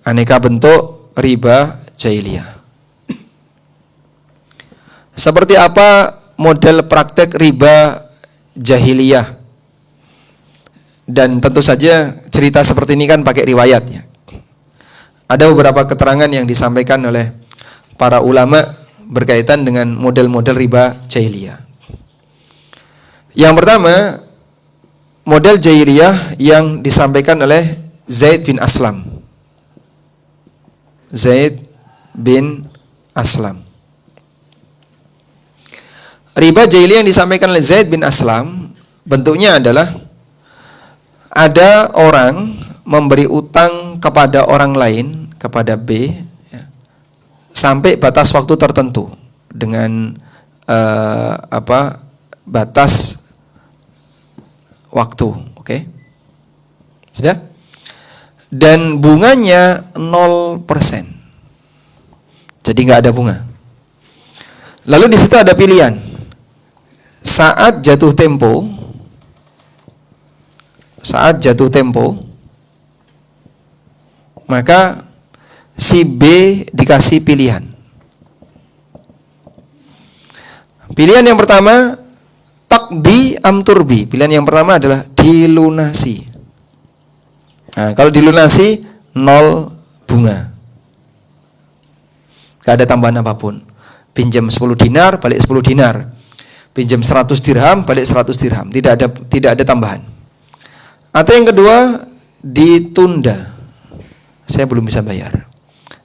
Aneka bentuk riba jahiliyah. Seperti apa model praktek riba jahiliyah? Dan tentu saja cerita seperti ini kan pakai riwayatnya. Ada beberapa keterangan yang disampaikan oleh para ulama berkaitan dengan model-model riba jahiliyah. Yang pertama, model jahiliyah yang disampaikan oleh Zaid bin Aslam. Zaid bin Aslam. Riba jahiliyah yang disampaikan oleh Zaid bin Aslam bentuknya adalah ada orang memberi utang kepada orang lain, kepada B, ya, sampai batas waktu tertentu dengan batas waktu, oke? Sudah? Dan bunganya 0%. Jadi nggak ada bunga. Lalu di situ ada pilihan. Saat jatuh tempo, maka si B dikasih pilihan. Pilihan yang pertama, takdi am turbi. Pilihan yang pertama adalah dilunasi. Nah, kalau dilunasi 0 bunga. Gak ada tambahan apapun. Pinjam 10 dinar, balik 10 dinar. Pinjam 100 dirham, balik 100 dirham. Tidak ada tambahan. Atau yang kedua, ditunda. Saya belum bisa bayar.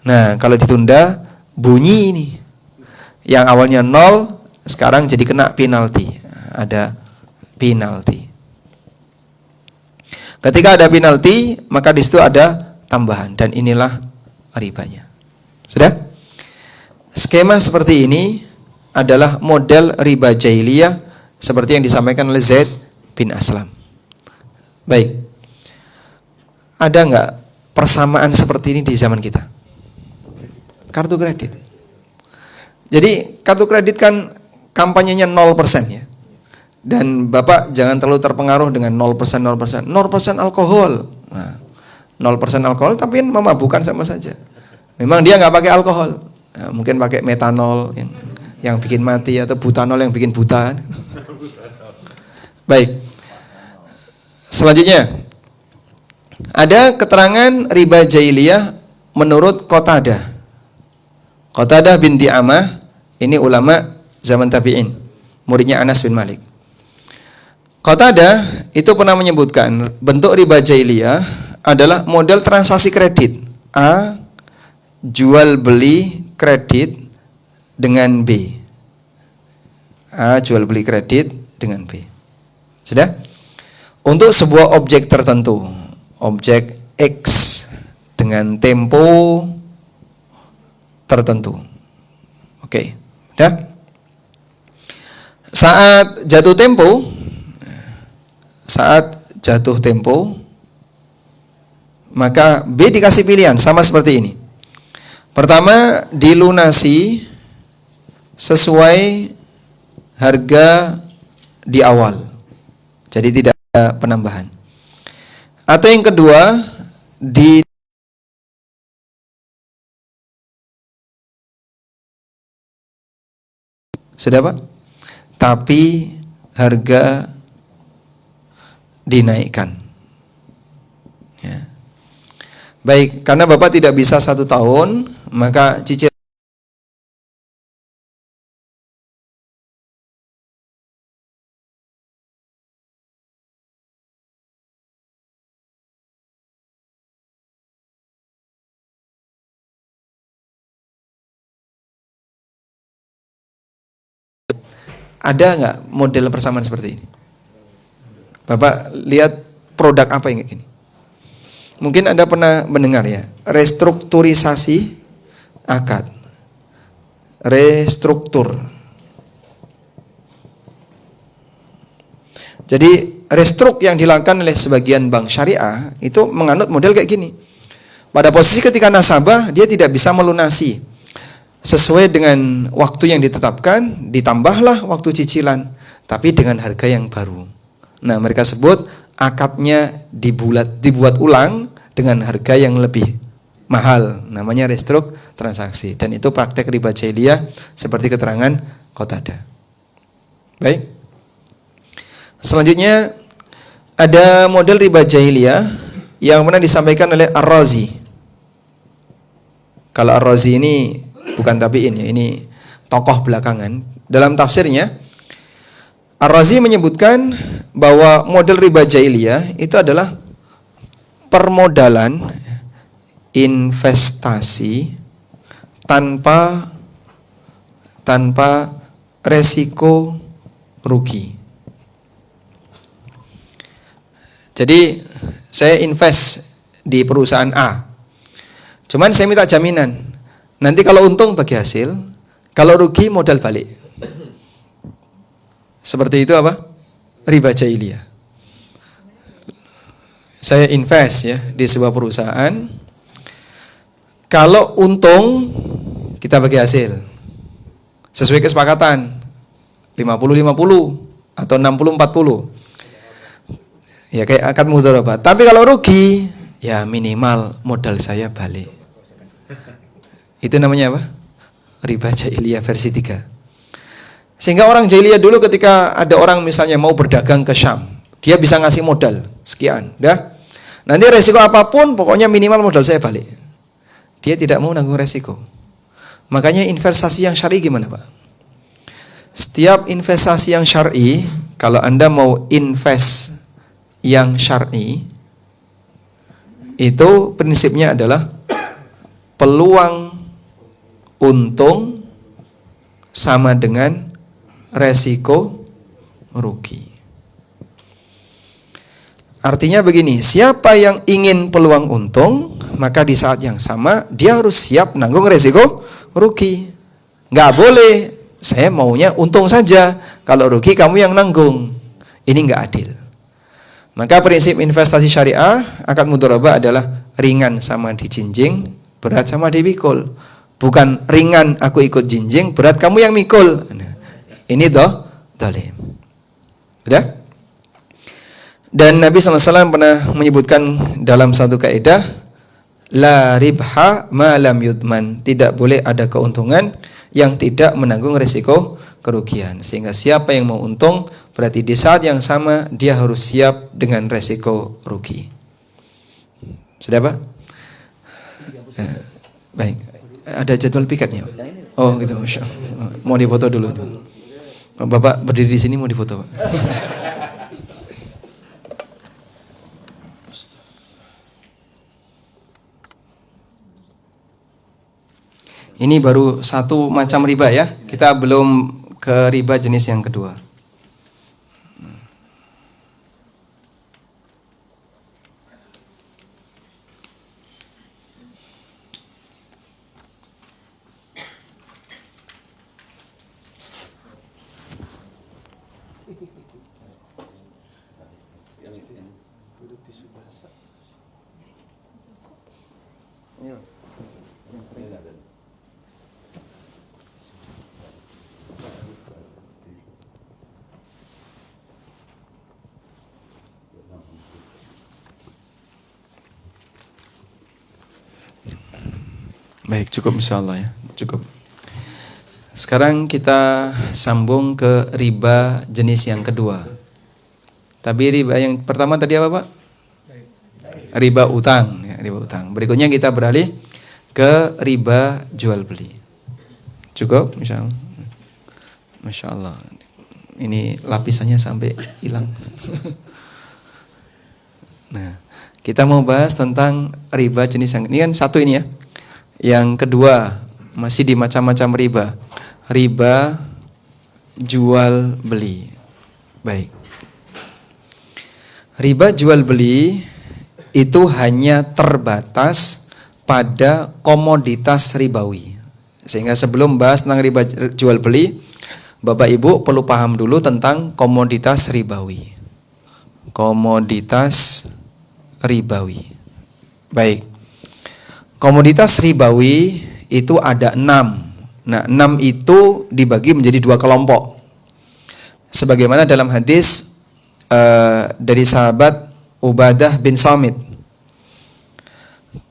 Nah, kalau ditunda, bunyi ini. Yang awalnya 0, sekarang jadi kena penalti. Ada penalti. Ketika ada penalti, maka di situ ada tambahan, dan inilah ribanya. Sudah? Skema seperti ini adalah model riba jahiliyah seperti yang disampaikan oleh Zaid bin Aslam. Baik. Ada enggak persamaan seperti ini di zaman kita? Kartu kredit. Jadi kartu kredit kan kampanyenya 0% ya. Dan Bapak jangan terlalu terpengaruh dengan 0% alkohol. Nah, 0% alkohol tapi memabukkan sama saja. Memang dia nggak pakai alkohol. Nah, mungkin pakai metanol yang bikin mati atau butanol yang bikin buta. Baik. Selanjutnya ada keterangan riba jahiliyah menurut Qatadah. Qatadah bin Di'amah, ini ulama zaman tabi'in, muridnya Anas bin Malik. Qatadah itu pernah menyebutkan bentuk riba jahiliyah adalah model transaksi kredit. A, jual beli kredit dengan B. A, jual beli kredit dengan B. Sudah? Untuk sebuah objek tertentu, objek X dengan tempo tertentu. Oke, sudah? Saat jatuh tempo, maka B dikasih pilihan sama seperti ini. Pertama, dilunasi sesuai harga di awal. Jadi tidak ada penambahan. Atau yang kedua, sudah Pak? Tapi harga dinaikkan. Ya. Baik, karena Bapak tidak bisa 1 tahun, maka cicil ada nggak model persamaan seperti ini? Bapak lihat produk apa yang kayak gini? Mungkin Anda pernah mendengar ya, restrukturisasi akad. Restruktur. Jadi restruk yang dilakukan oleh sebagian bank syariah itu menganut model kayak gini. Pada posisi ketika nasabah dia tidak bisa melunasi sesuai dengan waktu yang ditetapkan, ditambahlah waktu cicilan, tapi dengan harga yang baru. Nah, mereka sebut akadnya dibuat ulang dengan harga yang lebih mahal, namanya restruk transaksi. Dan itu praktek riba jahiliyah seperti keterangan Qatadah. Baik. Selanjutnya ada model riba jahiliyah yang pernah disampaikan oleh Ar-Razi. Kalau Ar-Razi ini bukan tabi'in ya, ini tokoh belakangan. Dalam tafsirnya Ar-Razi menyebutkan bahwa model riba jahiliyah itu adalah permodalan investasi tanpa resiko rugi. Jadi saya invest di perusahaan A. Cuman saya minta jaminan. Nanti kalau untung bagi hasil, kalau rugi modal balik. Seperti itu apa? Riba jahiliyah. Saya invest ya di sebuah perusahaan. Kalau untung kita bagi hasil sesuai kesepakatan 50-50 atau 60-40. Ya kayak akad mudharabah. Tapi kalau rugi ya minimal modal saya balik. Itu namanya apa? Riba jahiliyah versi 3. Sehingga orang jahiliyah dulu ketika ada orang misalnya mau berdagang ke Syam, dia bisa ngasih modal sekian, dah. Nanti resiko apapun pokoknya minimal modal saya balik. Dia tidak mau nanggung resiko. Makanya investasi yang syar'i gimana, Pak? Setiap investasi yang syar'i, kalau Anda mau invest yang syar'i, itu prinsipnya adalah peluang untung sama dengan resiko rugi. Artinya begini, siapa yang ingin peluang untung, maka di saat yang sama dia harus siap nanggung resiko rugi. Nggak boleh, saya maunya untung saja, kalau rugi kamu yang nanggung. Ini nggak adil. Maka prinsip investasi syariah, akad mudharabah adalah ringan sama dijinjing, berat sama dipikul. Bukan ringan aku ikut jinjing, berat kamu yang mikul. Nah, ini dolim. Udah? Dan Nabi SAW pernah menyebutkan dalam satu kaidah, la ribha ma lam yudman. Tidak boleh ada keuntungan yang tidak menanggung resiko kerugian. Sehingga siapa yang mau untung, berarti di saat yang sama dia harus siap dengan resiko rugi. Sudah Pak? Baik. Ada jadwal piketnya Pak? Oh gitu, Masya Allah. Mau difoto dulu. Bapak berdiri di sini mau difoto Pak? Ini baru satu macam riba ya. Kita belum ke riba jenis yang kedua. Baik, cukup insyaallah ya, cukup. Sekarang kita sambung ke riba jenis yang kedua. Tapi riba yang pertama tadi apa Pak? Riba utang, ya, riba utang. Berikutnya kita beralih ke riba jual beli. Cukup, insyaallah. Masya Allah. Ini lapisannya sampai hilang. Nah, kita mau bahas tentang riba jenis yang ini kan satu ini ya. Yang kedua, masih di macam-macam riba. Riba jual beli. Baik. Riba jual beli itu hanya terbatas pada komoditas ribawi. Sehingga sebelum bahas tentang riba jual beli, Bapak Ibu perlu paham dulu tentang komoditas ribawi. Komoditas ribawi. Baik. Komoditas ribawi itu ada 6. Nah, 6 itu dibagi menjadi 2 kelompok. Sebagaimana dalam hadis dari sahabat Ubadah bin Samit.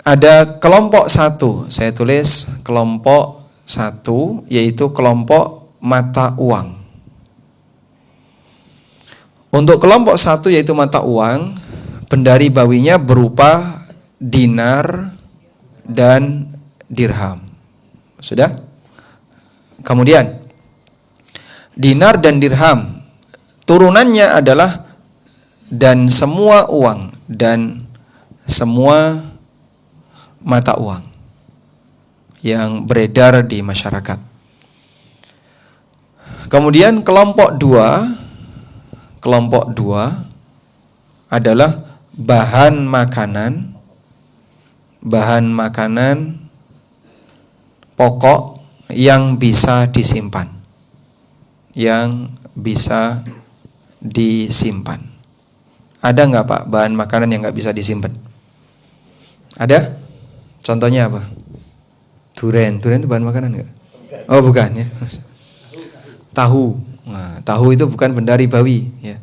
Ada kelompok 1, saya tulis kelompok 1, yaitu kelompok mata uang. Untuk kelompok 1 yaitu mata uang, benda ribawinya berupa dinar dan dirham. Sudah? Kemudian dinar dan dirham turunannya adalah dan semua uang dan semua mata uang yang beredar di masyarakat. Kemudian kelompok 2 adalah bahan makanan pokok yang bisa disimpan. yang bisa disimpan. Ada nggak Pak bahan makanan yang nggak bisa disimpan? Ada? Contohnya apa? Duren. Duren itu bahan makanan nggak? Oh bukan ya. Tahu. Nah, tahu itu bukan benda ribawi ya.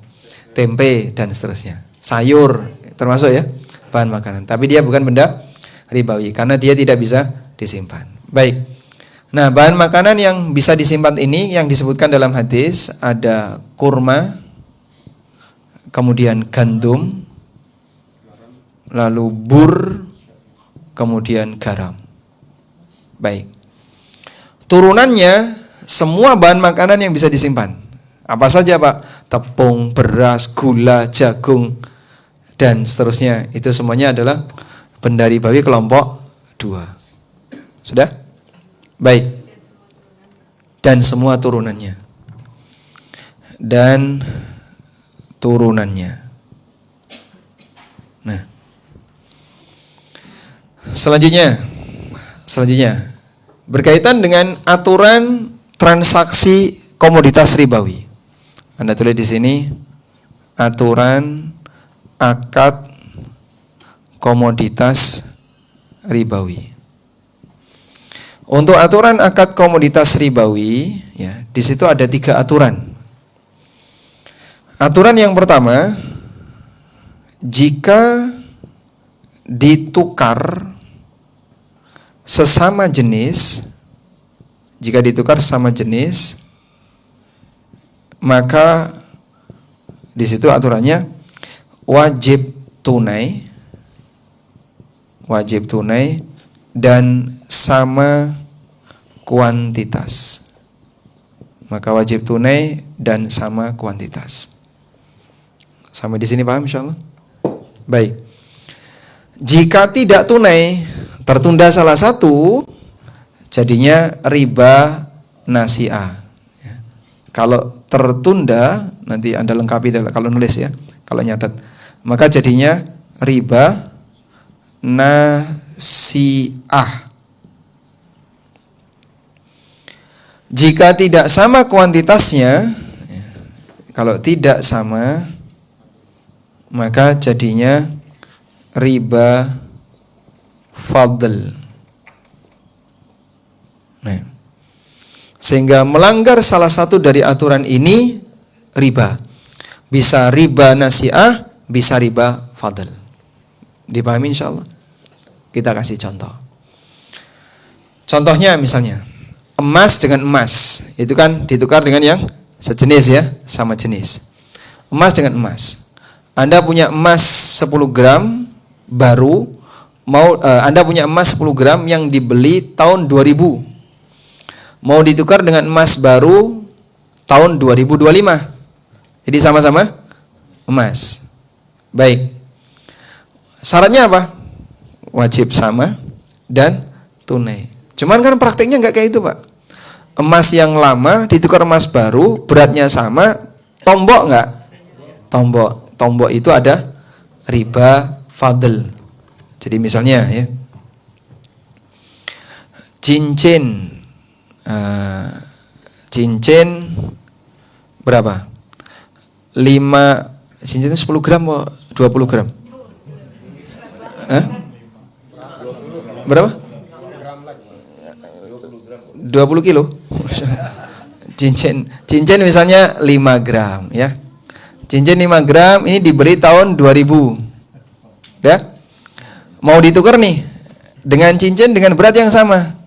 Tempe dan seterusnya. Sayur termasuk ya bahan makanan. Tapi dia bukan benda ribawi karena dia tidak bisa disimpan. Baik. Nah, bahan makanan yang bisa disimpan ini yang disebutkan dalam hadis ada kurma, kemudian gandum, lalu bur, kemudian garam. Baik. Turunannya semua bahan makanan yang bisa disimpan. Apa saja Pak? Tepung, beras, gula, jagung, dan seterusnya. Itu semuanya adalah benda ribawi kelompok 2. Sudah? Baik. Dan semua turunannya. Dan turunannya. Nah. Selanjutnya berkaitan dengan aturan transaksi komoditas ribawi. Anda tulis di sini aturan akad komoditas ribawi. Untuk aturan akad komoditas ribawi, ya, di situ ada 3 aturan. Aturan yang pertama, jika ditukar sesama jenis, maka di situ aturannya wajib tunai dan sama kuantitas. Maka wajib tunai dan sama kuantitas. Sampai di sini paham insyaallah? Baik. Jika tidak tunai, tertunda salah satu, jadinya riba nasi'ah. Kalau tertunda, nanti Anda lengkapi kalau nulis ya, kalau nyatet, maka jadinya riba nasi'ah. Jika tidak sama kuantitasnya, kalau tidak sama, maka jadinya riba fadl. Nah, sehingga melanggar salah satu dari aturan ini riba. Bisa riba nasi'ah, bisa riba fadl. Dipahami insyaallah? Kita kasih contoh. Contohnya misalnya emas dengan emas, itu kan ditukar dengan yang sejenis ya, sama jenis. Emas dengan emas. Anda punya emas 10 gram baru, Anda punya emas 10 gram yang dibeli tahun 2000. Mau ditukar dengan emas baru tahun 2025. Jadi sama-sama emas. Baik. Syaratnya apa? Wajib sama dan tunai. Cuman kan praktiknya nggak kayak itu Pak. Emas yang lama ditukar emas baru, beratnya sama, tombok nggak? Tombok itu ada riba fadl. Jadi misalnya ya, cincin berapa? 5 cincin itu 10 gram atau 20 gram? Berapa? 20 kilo. Cincin misalnya 5 gram ya. Cincin 5 gram ini dibeli tahun 2000. Ya? Mau ditukar nih dengan cincin dengan berat yang sama.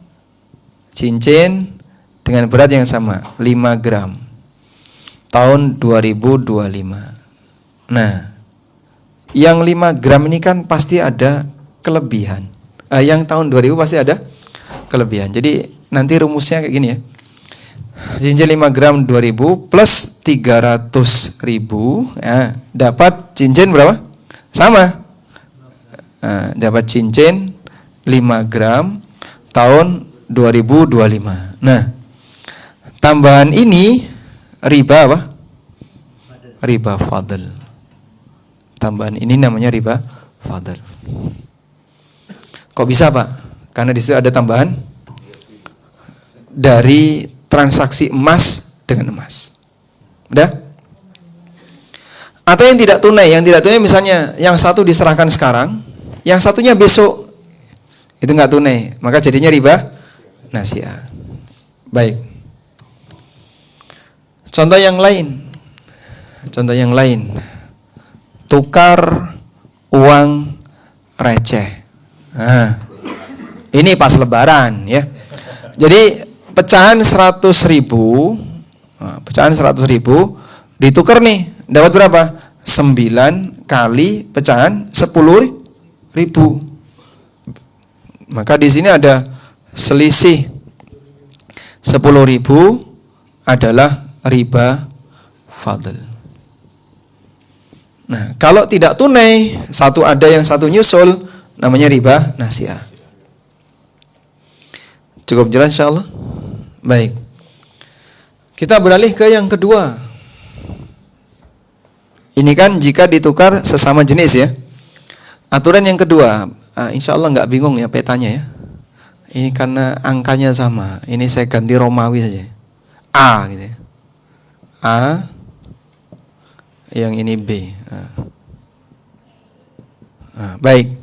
Cincin dengan berat yang sama, 5 gram. Tahun 2025. Nah, yang 5 gram ini kan pasti ada kelebihan. Yang tahun 2000 pasti ada kelebihan. Jadi nanti rumusnya kayak gini ya. Cincin 5 gram 2000 plus 300.000, ya, dapat cincin berapa? Sama. Nah, dapat cincin 5 gram tahun 2025. Nah, tambahan ini riba apa? Riba fadl. Tambahan ini namanya riba fadl. Kok bisa Pak? Karena di situ ada tambahan dari transaksi emas dengan emas. Udah? Atau yang tidak tunai misalnya yang satu diserahkan sekarang, yang satunya besok, itu nggak tunai, maka jadinya riba nasi'ah. Baik. Contoh yang lain, tukar uang receh. Nah, ini pas lebaran ya. Jadi pecahan 100.000, pecahan 100.000 ditukar nih, dapat berapa? 9 kali pecahan 10.000. Maka di sini ada selisih 10.000 adalah riba fadl. Nah, kalau tidak tunai, satu ada yang satu nyusul, namanya riba nasi'ah. Cukup jelas insyaallah? Baik. Kita beralih ke yang kedua. Ini kan jika ditukar sesama jenis ya. Aturan yang kedua, insyaallah nggak bingung ya petanya ya. Ini karena angkanya sama. Ini saya ganti Romawi saja. A gitu ya. A, yang ini B. Baik.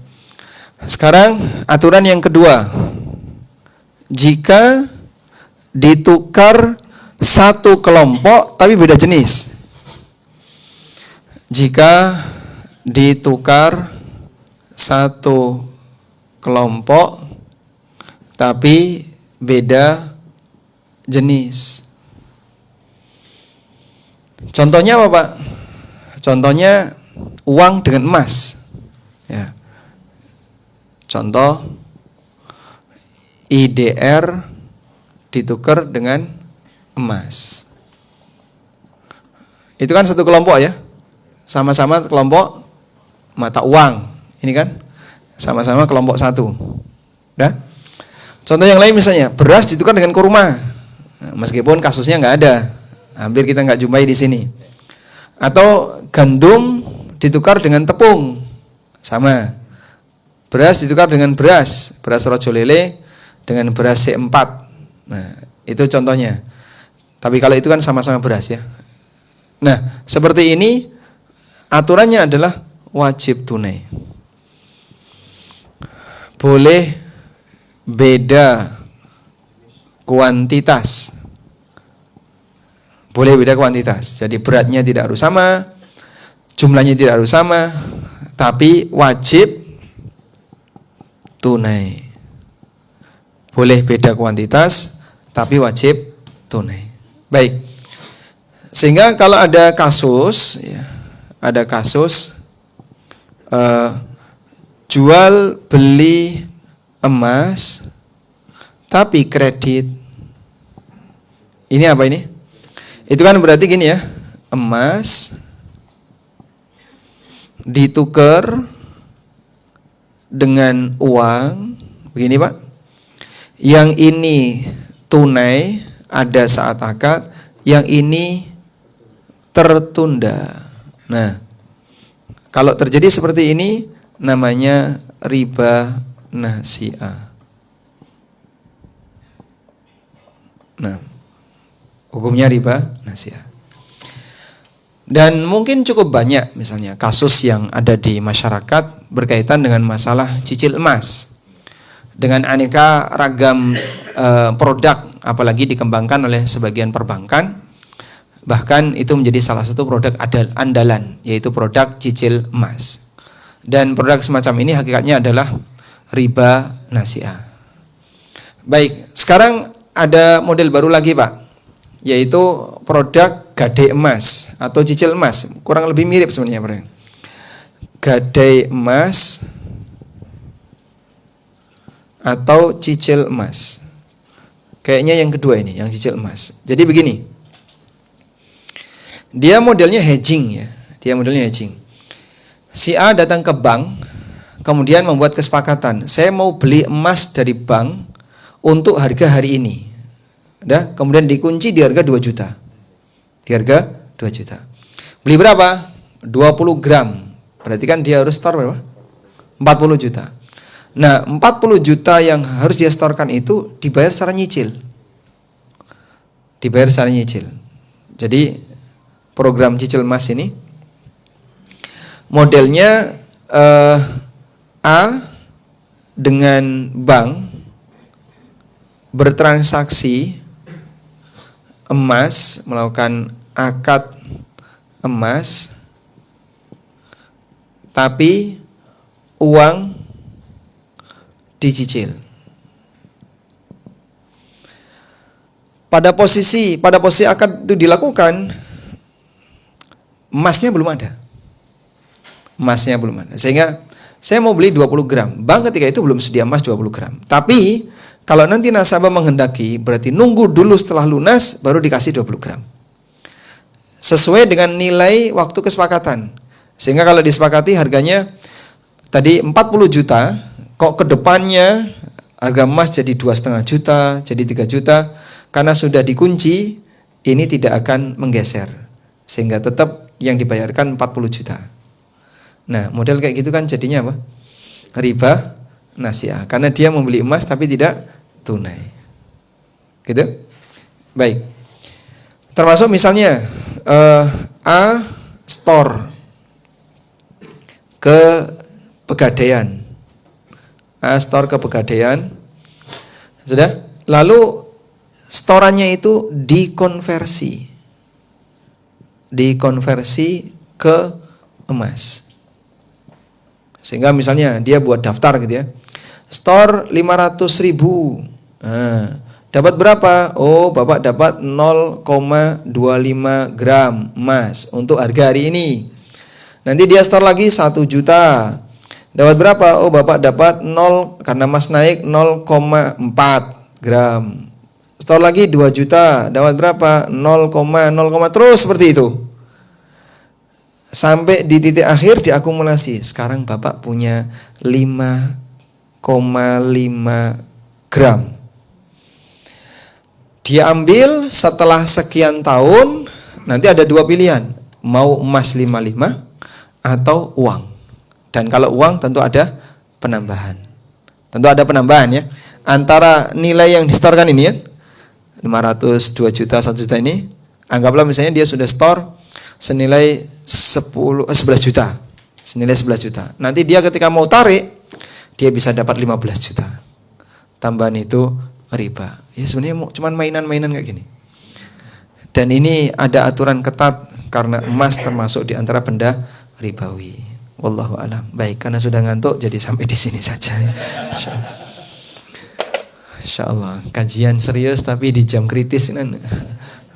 Sekarang aturan yang kedua. Jika ditukar satu kelompok tapi beda jenis. Jika ditukar satu kelompok tapi beda jenis. Contohnya apa, Pak? Contohnya uang dengan emas. Ya. Contoh IDR ditukar dengan emas. Itu kan satu kelompok ya. Sama-sama kelompok mata uang. Ini kan sama-sama kelompok satu. Udah? Contoh yang lain misalnya beras ditukar dengan kurma. Meskipun kasusnya nggak ada, hampir kita nggak jumpai di sini. Atau gandum ditukar dengan tepung, sama. Beras ditukar dengan beras rojo lele dengan beras C4. Nah, itu contohnya. Tapi kalau itu kan sama-sama beras ya. Nah, seperti ini aturannya adalah wajib tunai. Boleh beda kuantitas. Boleh beda kuantitas. Jadi beratnya tidak harus sama, jumlahnya tidak harus sama, tapi wajib tunai. Boleh beda kuantitas, tapi wajib tunai. Baik. Sehingga kalau ada kasus, ya, jual beli emas, tapi kredit. Ini apa ini? Itu kan berarti gini ya, emas ditukar dengan uang, begini Pak. Yang ini tunai ada saat akad, yang ini tertunda. Nah, kalau terjadi seperti ini namanya riba nasi'ah. Nah, hukumnya riba nasi'ah. Dan mungkin cukup banyak misalnya kasus yang ada di masyarakat berkaitan dengan masalah cicil emas. Dengan aneka ragam produk, apalagi dikembangkan oleh sebagian perbankan, bahkan itu menjadi salah satu produk andalan, yaitu produk cicil emas. Dan produk semacam ini hakikatnya adalah riba nasi'ah. Baik, sekarang ada model baru lagi Pak, yaitu produk gadai emas atau cicil emas. Kurang lebih mirip sebenarnya Pak. Gadai emas atau cicil emas. Kayaknya yang kedua ini, yang cicil emas. Jadi begini, dia modelnya hedging ya. Dia modelnya hedging. Si A datang ke bank, kemudian membuat kesepakatan, saya mau beli emas dari bank untuk harga hari ini. Udah, kemudian dikunci di harga 2 juta. Di harga 2 juta. Beli berapa? 20 gram. Berarti kan dia harus store berapa? 40 juta. Nah, 40 juta yang harus dia setorkan itu dibayar secara nyicil. Dibayar secara nyicil. Jadi program cicil emas ini. Modelnya A dengan bank bertransaksi emas, melakukan akad emas, tapi uang dicicil. Pada posisi akad itu dilakukan, emasnya belum ada. Sehingga saya mau beli 20 gram. Bank ketika itu belum sedia emas 20 gram. Tapi kalau nanti nasabah menghendaki, berarti nunggu dulu setelah lunas baru dikasih 20 gram. Sesuai dengan nilai waktu kesepakatan. Sehingga kalau disepakati harganya tadi 40 juta, kok ke depannya harga emas jadi 2,5 juta, jadi 3 juta, karena sudah dikunci, ini tidak akan menggeser. Sehingga tetap yang dibayarkan 40 juta. Nah, model kayak gitu kan jadinya apa? Riba nasiah. Karena dia membeli emas tapi tidak tunai. Gitu? Baik. Termasuk misalnya A store ke Pegadaian. A store ke Pegadaian. Sudah? Lalu storannya itu dikonversi ke emas. Sehingga misalnya dia buat daftar gitu ya. Store 500.000. Nah, dapat berapa? Oh, Bapak dapat 0,25 gram emas untuk harga hari ini. Nanti dia store lagi 1 juta. Dapat berapa? Oh, Bapak dapat 0, karena emas naik 0,4 gram. Store lagi 2 juta. Dapat berapa? 0, terus seperti itu. Sampai di titik akhir diakumulasi. Sekarang Bapak punya 5,5 gram. Dia ambil setelah sekian tahun, nanti ada 2 pilihan. Mau emas 55 atau uang. Dan kalau uang tentu ada penambahan. Ya. Antara nilai yang disetorkan ini ya, 500, 2 juta, 1 juta ini, anggaplah misalnya dia sudah store senilai 11 juta. Nanti dia ketika mau tarik, dia bisa dapat 15 juta. Tambahan itu riba. Ya sebenarnya cuman mainan-mainan kayak gini. Dan ini ada aturan ketat karena emas termasuk di antara benda ribawi. Wallahu a'lam. Baik, karena sudah ngantuk jadi sampai di sini saja. Insyaallah. Kajian serius tapi di jam kritis kan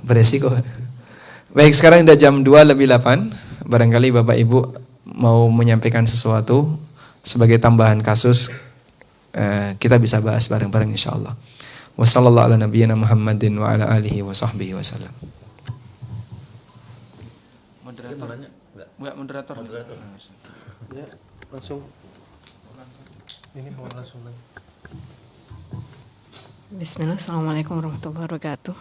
beresiko. Baik, sekarang sudah jam 2:08. Barangkali Bapak Ibu mau menyampaikan sesuatu sebagai tambahan kasus, kita bisa bahas bareng-bareng insyaallah. Wassallallahu ala nabiyyina Muhammadin wa ala alihi wa sahbihi wasallam. Moderator. Ya, langsung. Ini mau langsung. Bismillah, assalamualaikum warahmatullahi wabarakatuh.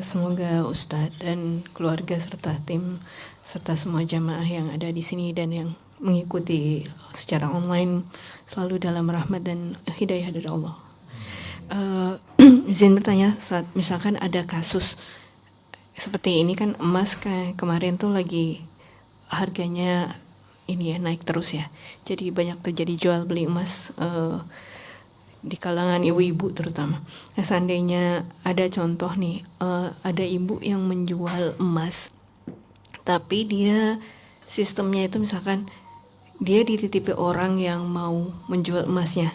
Semoga Ustadz dan keluarga serta tim serta semua jamaah yang ada di sini dan yang mengikuti secara online selalu dalam rahmat dan hidayah dari Allah. Izin bertanya, saat misalkan ada kasus seperti ini kan, emas kayak kemarin tuh lagi harganya ini ya naik terus ya. Jadi banyak terjadi jual beli emas di kalangan ibu-ibu terutama. Nah, seandainya ada contoh nih, ada ibu yang menjual emas, tapi dia sistemnya itu misalkan dia dititipi orang yang mau menjual emasnya.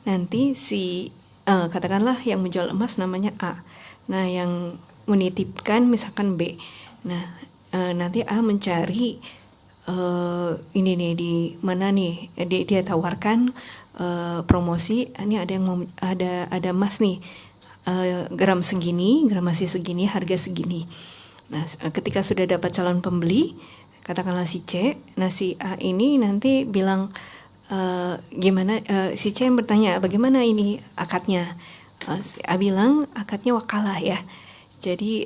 Nanti si katakanlah yang menjual emas namanya A. Nah, yang menitipkan misalkan B. Nah, nanti A mencari ini nih di mana nih dia tawarkan promosi, ini ada yang mau, ada emas nih gram segini, gram masih segini, harga segini. Nah, ketika sudah dapat calon pembeli, katakanlah si C, nah si A ini nanti bilang gimana, si C yang bertanya bagaimana ini akadnya, si A bilang akadnya wakalah ya. Jadi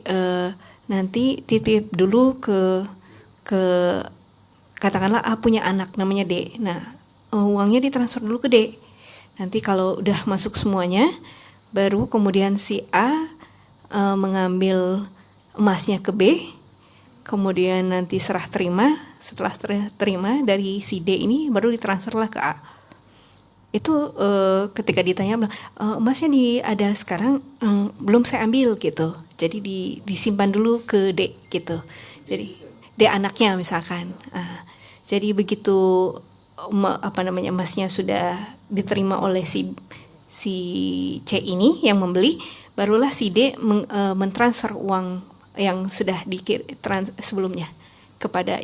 nanti titip dulu ke katakanlah A punya anak namanya D. Nah, uangnya ditransfer dulu ke D. Nanti kalau udah masuk semuanya, baru kemudian si A mengambil emasnya ke B, kemudian nanti serah terima, setelah terima dari si D ini baru ditransferlah ke A. Itu ketika ditanya emasnya ada sekarang, belum saya ambil gitu, jadi disimpan dulu ke D gitu, jadi D anaknya misalkan. Jadi begitu emasnya sudah diterima oleh si C ini yang membeli, barulah si D mentransfer uang yang sudah sebelumnya kepada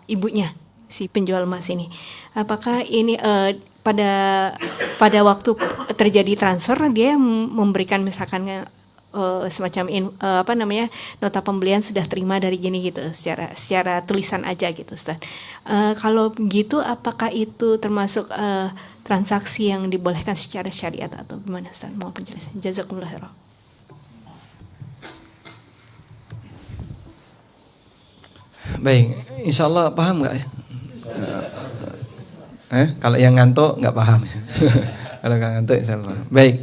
ibunya si penjual emas ini. Apakah ini pada waktu terjadi transfer dia memberikan misalkan semacam nota pembelian sudah terima dari gini gitu, secara tulisan aja gitu, Ustaz. Kalau gitu apakah itu termasuk transaksi yang dibolehkan secara syariat atau gimana, Ustaz? Mau penjelasan. Jazakumullah khairan. Baik, insya Allah paham nggak ya? Kalau yang ngantuk nggak paham. Kalau nggak ngantuk insya Allah paham. Baik,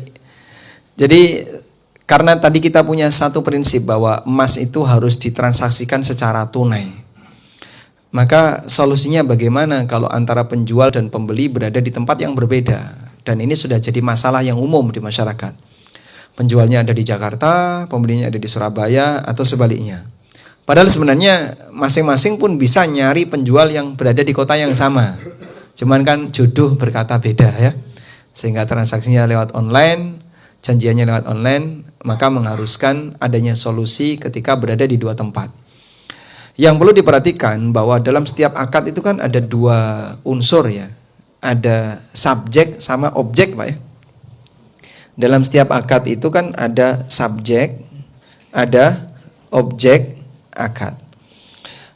jadi karena tadi kita punya satu prinsip bahwa emas itu harus ditransaksikan secara tunai. Maka solusinya bagaimana kalau antara penjual dan pembeli berada di tempat yang berbeda. Dan ini sudah jadi masalah yang umum di masyarakat. Penjualnya ada di Jakarta, pembelinya ada di Surabaya atau sebaliknya. Padahal sebenarnya masing-masing pun bisa nyari penjual yang berada di kota yang sama. Cuman kan jodoh berkata beda ya. Sehingga transaksinya lewat online, janjiannya lewat online, maka mengharuskan adanya solusi ketika berada di dua tempat. Yang perlu diperhatikan bahwa dalam setiap akad itu kan ada dua unsur ya. Ada subjek sama objek, Pak ya. Dalam setiap akad itu kan ada subjek, ada objek akad.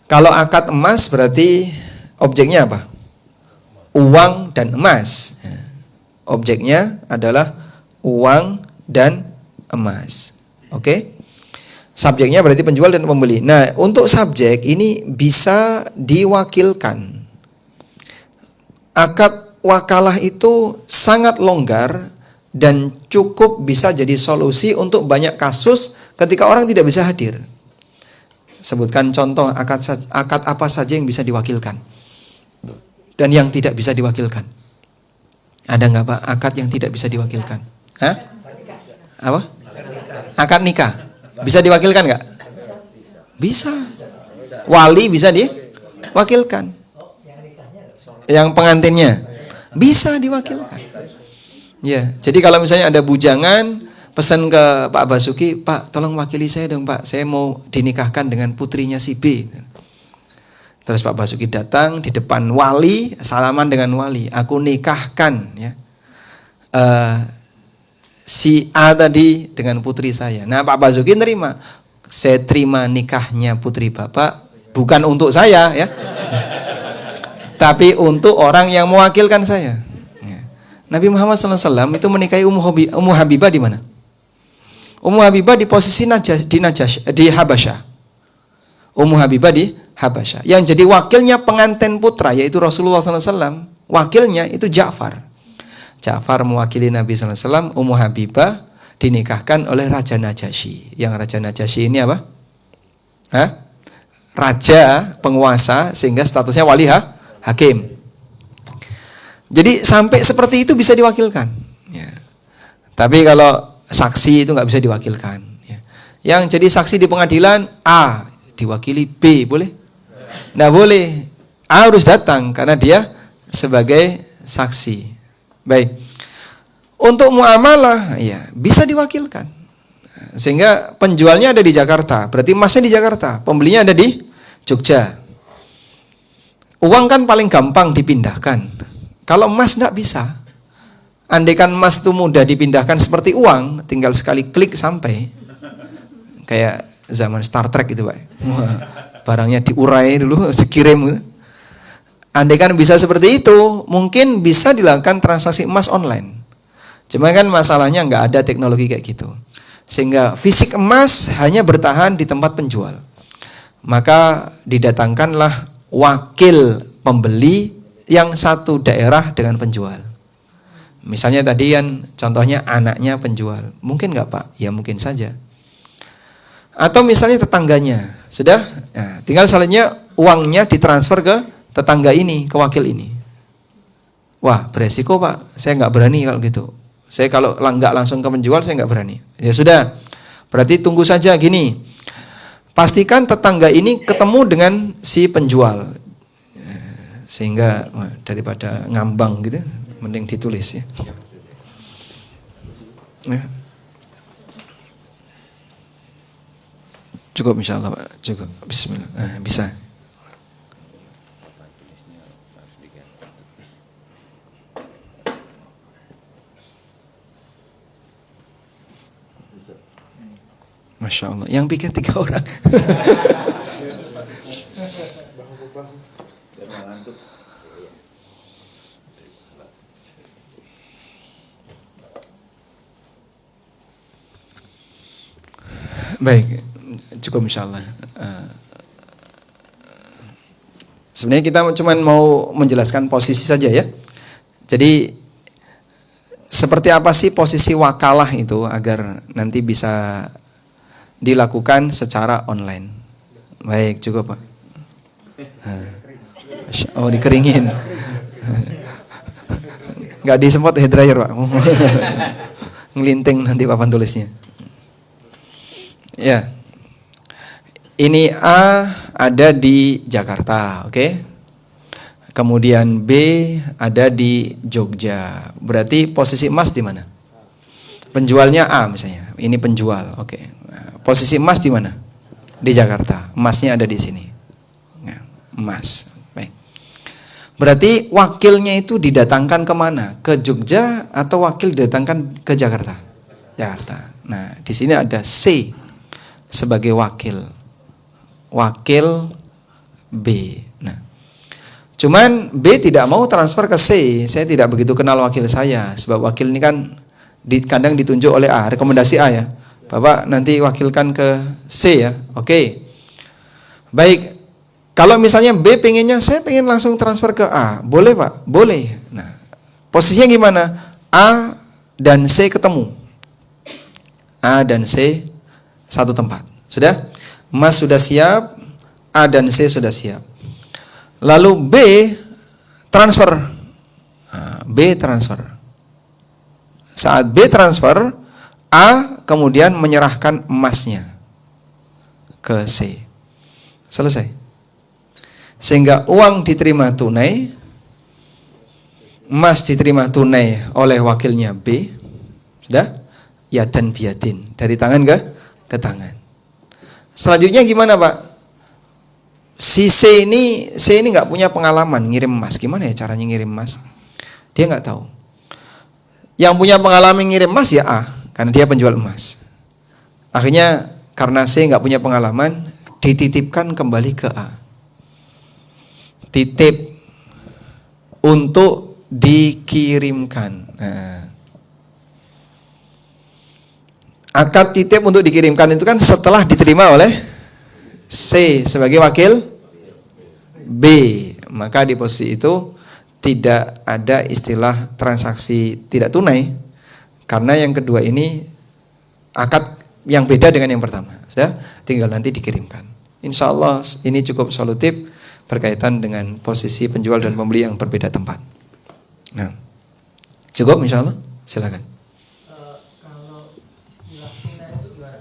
Kalau akad emas berarti objeknya apa? Uang dan emas. Objeknya adalah uang dan emas. Oke? Subjeknya berarti penjual dan pembeli. Nah, untuk subjek ini bisa diwakilkan. Akad wakalah itu sangat longgar dan cukup bisa jadi solusi untuk banyak kasus ketika orang tidak bisa hadir. Sebutkan contoh akad apa saja yang bisa diwakilkan dan yang tidak bisa diwakilkan. Ada nggak Pak akad yang tidak bisa diwakilkan? Hah? Apa? Akad nikah bisa diwakilkan nggak? Bisa. Wali bisa diwakilkan. Yang pengantinnya bisa diwakilkan. Ya, jadi kalau misalnya ada bujangan pesan ke Pak Basuki, Pak tolong wakili saya dong Pak, saya mau dinikahkan dengan putrinya si B. Terus Pak Basuki datang di depan wali, salaman dengan wali, aku nikahkan ya si A tadi dengan putri saya. Nah Pak Basuki nerima, saya terima nikahnya putri Bapak bukan untuk saya ya, tapi untuk orang yang mewakilkan saya. Nabi Muhammad SAW itu menikahi Ummu Habibah di mana? Ummu Habibah di posisi di Habasyah. Ummu Habibah di Habasyah. Yang jadi wakilnya pengantin putra yaitu Rasulullah SAW. Wakilnya itu Ja'far. Ja'far mewakili Nabi SAW. Ummu Habibah dinikahkan oleh Raja Najasyi. Yang Raja Najasyi ini apa? Raja penguasa sehingga statusnya wali hakim. Jadi sampai seperti itu bisa diwakilkan. Ya. Tapi kalau saksi itu nggak bisa diwakilkan. Ya. Yang jadi saksi di pengadilan A diwakili B boleh? Nggak boleh. A harus datang karena dia sebagai saksi. Baik. Untuk muamalah, ya bisa diwakilkan. Sehingga penjualnya ada di Jakarta, berarti emasnya di Jakarta, pembelinya ada di Jogja. Uang kan paling gampang dipindahkan. Kalau emas tidak bisa. Andaikan emas itu mudah dipindahkan seperti uang, tinggal sekali klik sampai. Kayak zaman Star Trek gitu Pak. Barangnya diurai dulu, dikirim. Andaikan bisa seperti itu, mungkin bisa dilakukan transaksi emas online. Cuma kan masalahnya nggak ada teknologi kayak gitu. Sehingga fisik emas hanya bertahan di tempat penjual. Maka didatangkanlah wakil pembeli yang satu daerah dengan penjual. Misalnya tadi kan contohnya anaknya penjual. Mungkin nggak Pak? Ya mungkin saja. Atau misalnya tetangganya, sudah? Nah, tinggal salahnya uangnya ditransfer ke tetangga ini, ke wakil ini. Wah, beresiko Pak, saya nggak berani kalau gitu. Saya kalau nggak langsung ke penjual, saya nggak berani. Ya sudah, berarti tunggu saja gini. Pastikan tetangga ini ketemu dengan si penjual, sehingga daripada ngambang gitu, mending ditulis ya. Cukup insyaallah Pak, cukup. Bismillah. Bisa. Masya Allah, yang bikin 3 orang. Baik, cukup insya Allah. Sebenarnya kita cuma mau menjelaskan posisi saja ya. Jadi seperti apa sih posisi wakalah itu agar nanti bisa dilakukan secara online. Baik, cukup Pak. Oh, dikeringin. Nggak disemprot hair dryer Pak. Ngelinting nanti papan tulisnya. Ya. Ini A ada di Jakarta, oke? Kemudian B ada di Jogja. Berarti posisi emas di mana? Penjualnya A misalnya. Ini penjual, oke. Posisi emas di mana? Di Jakarta. Emasnya ada di sini. Ya, emas. Baik. Berarti wakilnya itu didatangkan kemana? Ke Jogja atau wakil didatangkan ke Jakarta? Jakarta. Nah, di sini ada C sebagai wakil. Wakil B. Nah, cuman B tidak mau transfer ke C. Saya tidak begitu kenal wakil saya. Sebab wakil ini kan kadang ditunjuk oleh A. Rekomendasi A ya. Bapak nanti wakilkan ke C ya. Oke. Baik. Kalau misalnya B pengennya, saya pengen langsung transfer ke A. Boleh Pak? Boleh. Nah, posisinya gimana? A dan C ketemu. A dan C satu tempat. Sudah? Emas sudah siap, A dan C sudah siap. Lalu B transfer. Nah, B transfer. Saat B transfer, A kemudian menyerahkan emasnya ke C. Selesai. Sehingga uang diterima tunai, emas diterima tunai oleh wakilnya B. Sudah? Yadan biyadin, dari tangan ke tangan. Selanjutnya gimana Pak? Si C ini nggak punya pengalaman ngirim emas. Gimana ya caranya ngirim emas? Dia nggak tahu. Yang punya pengalaman ngirim emas ya A, karena dia penjual emas. Akhirnya karena C nggak punya pengalaman, dititipkan kembali ke A. Titip untuk dikirimkan. Nah, akad titip untuk dikirimkan itu kan setelah diterima oleh C sebagai wakil B. Maka di posisi itu tidak ada istilah transaksi tidak tunai, karena yang kedua ini akad yang beda dengan yang pertama. Sudah, tinggal nanti dikirimkan. Insya Allah ini cukup solutif berkaitan dengan posisi penjual dan pembeli yang berbeda tempat. Nah, cukup insya Allah. Silakan. Kalau istilah tunai itu gimana?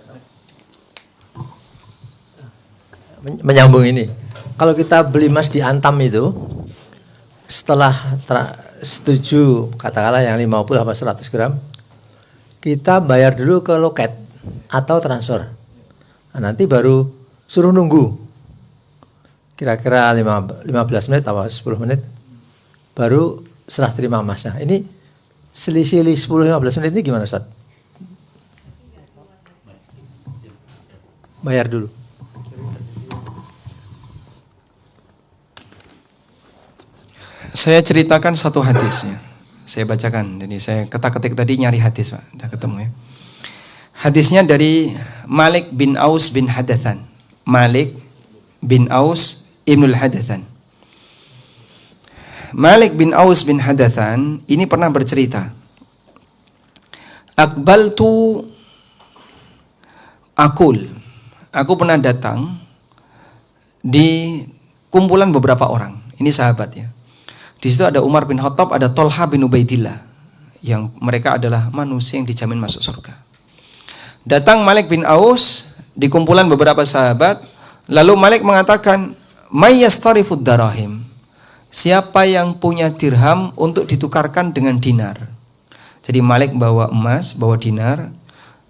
Menyambung ini. Kalau kita beli emas di Antam itu, setelah setuju katakanlah yang 50 atau 100 gram, kita bayar dulu ke loket atau transfer. Nah, nanti baru suruh nunggu. Kira-kira 15 menit atau 10 menit baru serah terima emasnya. Ini selisih 10-15 menit ini gimana Ustaz? Bayar dulu. Saya ceritakan satu hadisnya. Saya bacakan. Jadi saya ketik tadi nyari hadis Pak. Udah ketemu ya. Hadisnya dari Malik bin Aus bin Hadathan. Malik bin Aus Ibnul Hadathan. Malik bin Aus bin Hadathan ini pernah bercerita. Akbaltu akul. aku pernah datang di kumpulan beberapa orang. Ini sahabat ya. Di situ ada Umar bin Khattab, ada Thalha bin Ubaidillah, yang mereka adalah manusia yang dijamin masuk surga. Datang Malik bin Aus di kumpulan beberapa sahabat, lalu Malik mengatakan, "May yastarifud darahim?" Siapa yang punya dirham untuk ditukarkan dengan dinar? Jadi Malik bawa emas, bawa dinar.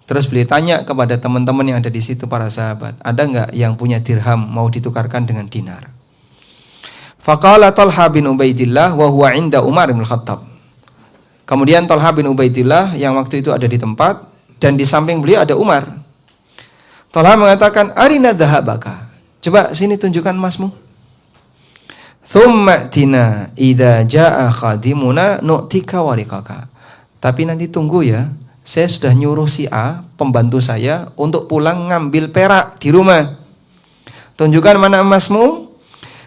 Terus beliau tanya kepada teman-teman yang ada di situ, para sahabat, ada enggak yang punya dirham mau ditukarkan dengan dinar? Faqala Thalha bin Ubaidillah wa huwa 'inda Umar bin Khattab. Kemudian Thalha bin Ubaidillah yang waktu itu ada di tempat, dan di samping beliau ada Umar. Thalha mengatakan, "Arina dhahabaka." Coba sini tunjukkan emasmu. "Tsumma tina idza jaa khadimuna nu'tika warikaka." Tapi nanti tunggu ya, saya sudah nyuruh si A, pembantu saya, untuk pulang ngambil perak di rumah. Tunjukkan mana emasmu.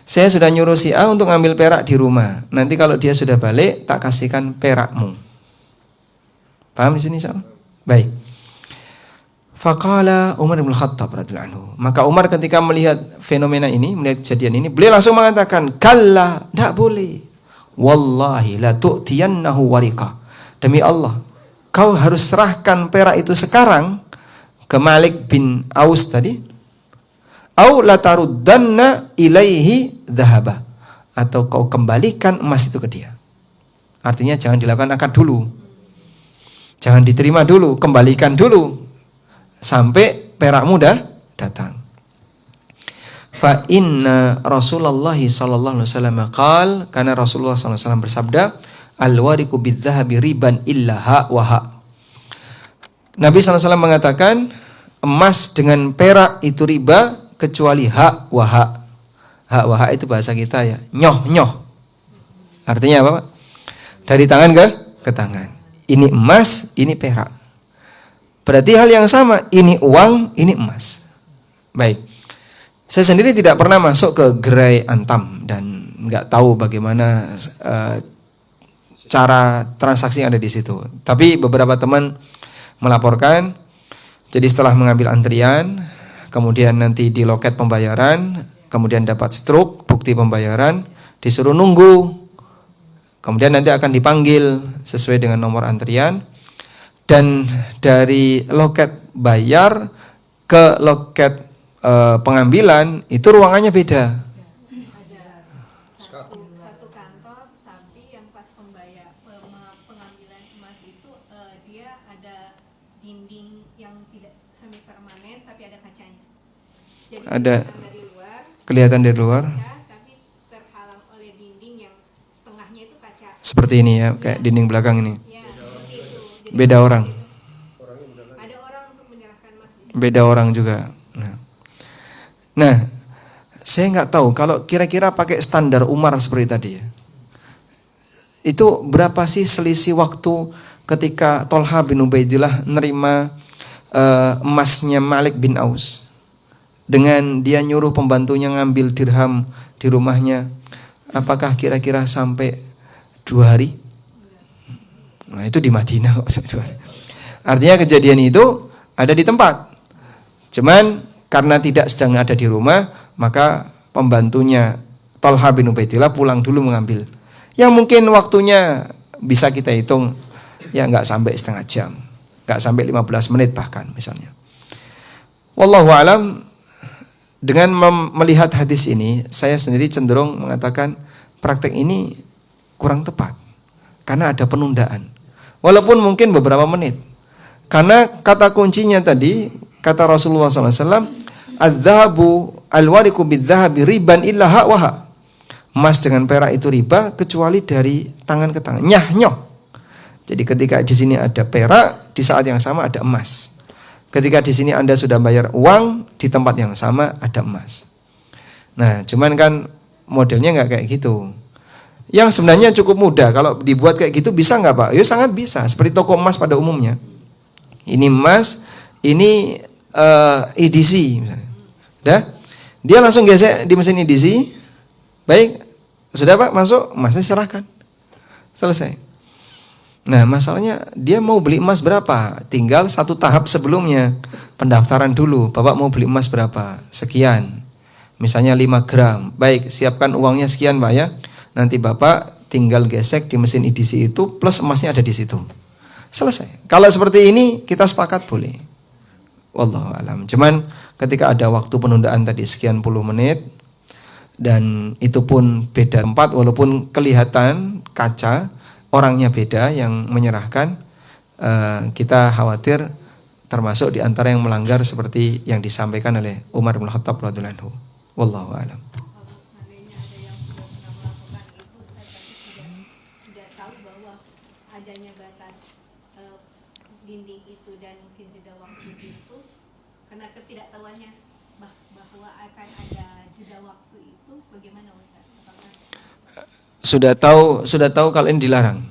Saya sudah nyuruh si A untuk ngambil perak di rumah. Nanti kalau dia sudah balik, tak kasihkan perakmu. Paham di sini insyaallah? Baik. Faqala Umar bin Khattab radhiyallahu anhu. Maka Umar ketika melihat fenomena ini, melihat kejadian ini, beliau langsung mengatakan, "Kalla, tidak boleh. Wallahi la tu'tiyannahu warika." Demi Allah, kau harus serahkan perak itu sekarang ke Malik bin Aus tadi. Au la taruddanna ilaihi dhahaba. Atau kau kembalikan emas itu ke dia. Artinya jangan dilakukan akad dulu. Jangan diterima dulu, kembalikan dulu. Sampai perakmu dah datang. Fa inna Rasulullah sallallahu alaihi wasallam qaal, karena Rasulullah sallallahu alaihi wasallam bersabda, al-wariku bidzahabi riban illa ha wa ha. Nabi sallallahu alaihi wasallam mengatakan, emas dengan perak itu riba kecuali ha wa ha. Ha wa ha itu bahasa kita ya, nyoh-nyoh. Artinya apa, Pak? Dari tangan ke tangan. Ini emas, ini perak. Berarti hal yang sama, ini uang, ini emas. Baik. Saya sendiri tidak pernah masuk ke gerai Antam dan nggak tahu bagaimana cara transaksi yang ada di situ. Tapi beberapa teman melaporkan, jadi setelah mengambil antrian, kemudian nanti di loket pembayaran, kemudian dapat struk bukti pembayaran, disuruh nunggu. Kemudian nanti akan dipanggil sesuai dengan nomor antrian. Dan dari loket bayar ke loket pengambilan itu ruangannya beda. Ada satu kantor, tapi yang pas pengambilan emas itu dia ada dinding yang tidak semi permanen tapi ada kacanya. Jadi Ada kelihatan dari luar, kaca, tapi terhalang oleh dinding yang setengahnya itu kaca. seperti ini ya, kayak dinding belakang ini. Ya, seperti itu. Jadi Beda orang. ada orang untuk menyerahkan emas di situ. Beda orang juga. Nah, saya nggak tahu kalau kira-kira pakai standar Umar seperti tadi ya. Itu berapa sih selisih waktu ketika Thalha bin Ubaidillah nerima emasnya Malik bin Aus, dengan dia nyuruh pembantunya ngambil dirham di rumahnya? Apakah kira-kira sampai 2 hari? Nah, itu di Madinah kok 2 hari. Artinya kejadian itu ada di tempat. Cuman karena tidak sedang ada di rumah, maka pembantunya Thalha bin Ubaidillah pulang dulu mengambil. Yang mungkin waktunya bisa kita hitung ya nggak sampai setengah jam, nggak sampai 15 menit bahkan misalnya. Wallahu alam. Dengan melihat hadis ini, saya sendiri cenderung mengatakan praktek ini kurang tepat karena ada penundaan. Walaupun mungkin beberapa menit. Karena kata kuncinya tadi, kata Rasulullah SAW, "Adz-dzahabu al-wariku bidz-dzahabi riban illa ha wa ha." Emas dengan perak itu riba kecuali dari tangan ke tangan. Nyah-nyoh. Jadi ketika di sini ada perak, di saat yang sama ada emas. Ketika di sini Anda sudah bayar uang, di tempat yang sama ada emas. Nah, cuman kan modelnya nggak kayak gitu. Yang sebenarnya cukup mudah. Kalau dibuat kayak gitu bisa nggak, Pak? Ya sangat bisa. Seperti toko emas pada umumnya. Ini emas, ini EDC misalnya. Dah? Dia langsung gesek di mesin EDC. Baik, sudah Pak, masuk, emasnya serahkan. Selesai. Nah, masalahnya dia mau beli emas berapa? Tinggal satu tahap sebelumnya. pendaftaran dulu. Bapak mau beli emas berapa? Sekian. Misalnya 5 gram. Baik, siapkan uangnya sekian Pak ya. Nanti Bapak tinggal gesek di mesin edisi itu plus emasnya ada di situ. Selesai. Kalau seperti ini kita sepakat boleh. Wallahu alam. Cuman ketika ada waktu penundaan tadi sekian puluh menit dan itu pun beda tempat walaupun kelihatan kaca orangnya beda yang menyerahkan, kita khawatir termasuk di antara yang melanggar seperti yang disampaikan oleh Umar bin Khattab radhiyallahu anhu. Wallahu a'lam. Seandainya ada yang sudah pernah melakukan itu, saya tadi tidak tahu bahwa adanya batas dinding itu dan mungkin jeda waktu itu, karena ketidaktahuannya bahwa akan ada jeda waktu itu, bagaimana Ustaz? Apakah Sudah tahu kalau ini dilarang,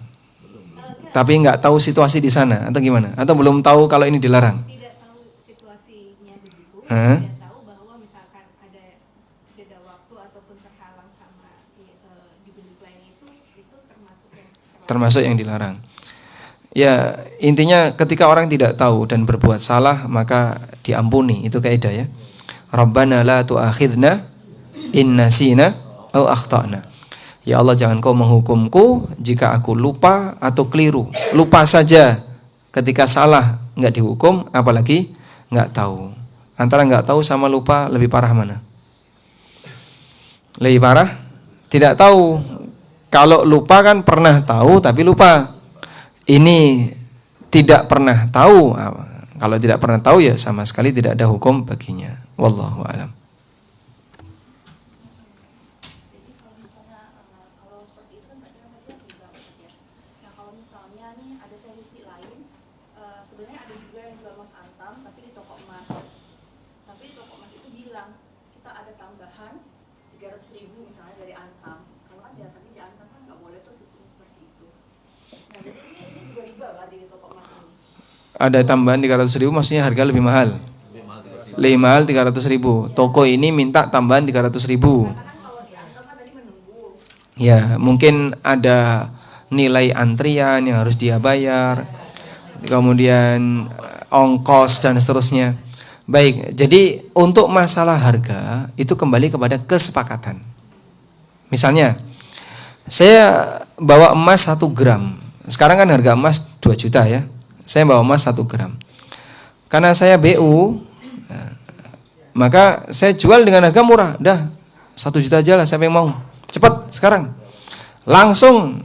tapi nggak tahu situasi di sana atau gimana? Atau belum tahu kalau ini dilarang? tidak tahu situasinya begitu, Hah? tidak tahu bahwa misalkan ada jeda waktu ataupun terhalang sama di bilik lain itu termasuk yang Termasuk yang dilarang. Ya, intinya ketika orang tidak tahu dan berbuat salah maka diampuni, itu kaidah ya. Rabbana la tu'akhidna in nasina aw akhtana. Ya Allah, jangan kau menghukumku jika aku lupa atau keliru. Lupa saja ketika salah enggak dihukum, apalagi enggak tahu. Antara enggak tahu sama lupa lebih parah mana? Lebih parah? Tidak tahu. Kalau lupa kan pernah tahu tapi lupa. Ini tidak pernah tahu. Kalau tidak pernah tahu ya sama sekali tidak ada hukum baginya. Wallahu a'lam. Kalau seperti itu kan berarti kan tadi riba ya. Nah kalau misalnya nih ada solusi lain, sebenarnya ada juga yang jual emas antam tapi di toko emas. Tapi di toko emas itu bilang kita ada tambahan 300.000 misalnya dari antam. Kalau kan tadi di antam kan nggak boleh tuh sistem seperti itu. Nah jadi ini juga riba kan di toko emas ini. Ada tambahan 300.000 maksudnya harga lebih mahal. Lebih mahal 300.000. Toko ini minta tambahan 300.000. Karena kan kalau di antam kan tadi menunggu. Ya, mungkin ada nilai antrian yang harus dia bayar. Kemudian ongkos dan seterusnya. Baik, jadi untuk masalah harga itu kembali kepada kesepakatan. Misalnya, saya bawa emas 1 gram. Sekarang kan harga emas 2 juta ya. Saya bawa emas 1 gram. Karena saya BU, maka saya jual dengan harga murah. Dah, 1 juta aja lah, siapa yang mau? Cepat sekarang. Langsung.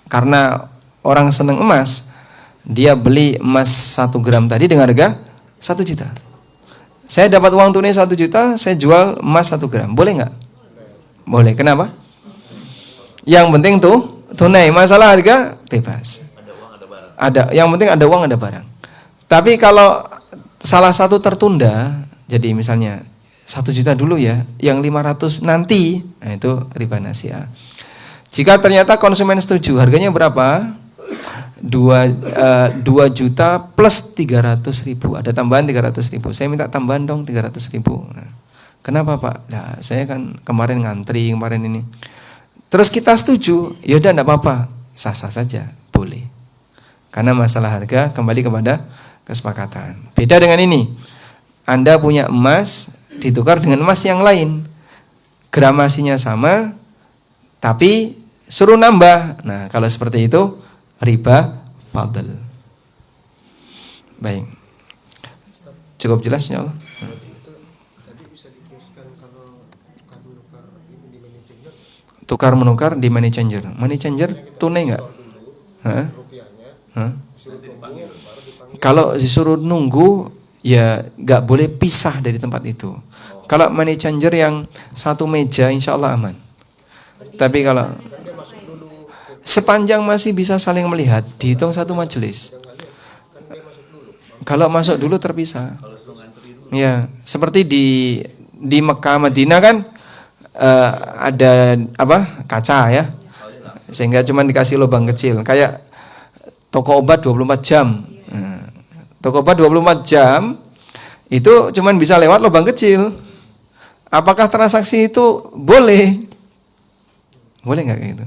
Karena orang seneng emas, dia beli emas 1 gram tadi dengan harga 1 juta. Saya dapat uang tunai 1 juta, saya jual emas 1 gram. Boleh nggak? Boleh. Kenapa? Yang penting tuh tunai, masalah harga bebas. Ada, yang penting ada uang, ada barang. Tapi kalau salah satu tertunda, jadi misalnya 1 juta dulu ya, yang 500 nanti, nah itu riba nasiah. Jika ternyata konsumen setuju, harganya berapa? 2 juta plus 300.000, ada tambahan 300.000. Saya minta tambahan dong 300.000. Nah, kenapa Pak? Nah, saya kan kemarin ngantri kemarin ini. Terus kita setuju, ya udah enggak apa-apa, sah-sah saja, boleh. Karena masalah harga kembali kepada kesepakatan. Beda dengan ini. Anda punya emas ditukar dengan emas yang lain. Gramasinya sama, tapi suruh nambah. Nah, kalau seperti itu riba fadl. Baik. Cukup jelas ya Allah. Tukar menukar di money changer. Money changer tunai enggak? Hah? Hah? Kalau disuruh nunggu ya nggak boleh pisah dari tempat itu. Kalau money changer yang satu meja insya Allah aman. Tapi kalau sepanjang masih bisa saling melihat, dihitung satu majelis. Kalau masuk dulu terpisah. Ya, seperti di Mekah Madinah kan ada apa? Kaca ya. Sehingga cuma dikasih lubang kecil. Kayak toko obat 24 jam. Toko obat 24 jam itu cuma bisa lewat lubang kecil. Apakah transaksi itu boleh? Boleh nggak kayak gitu?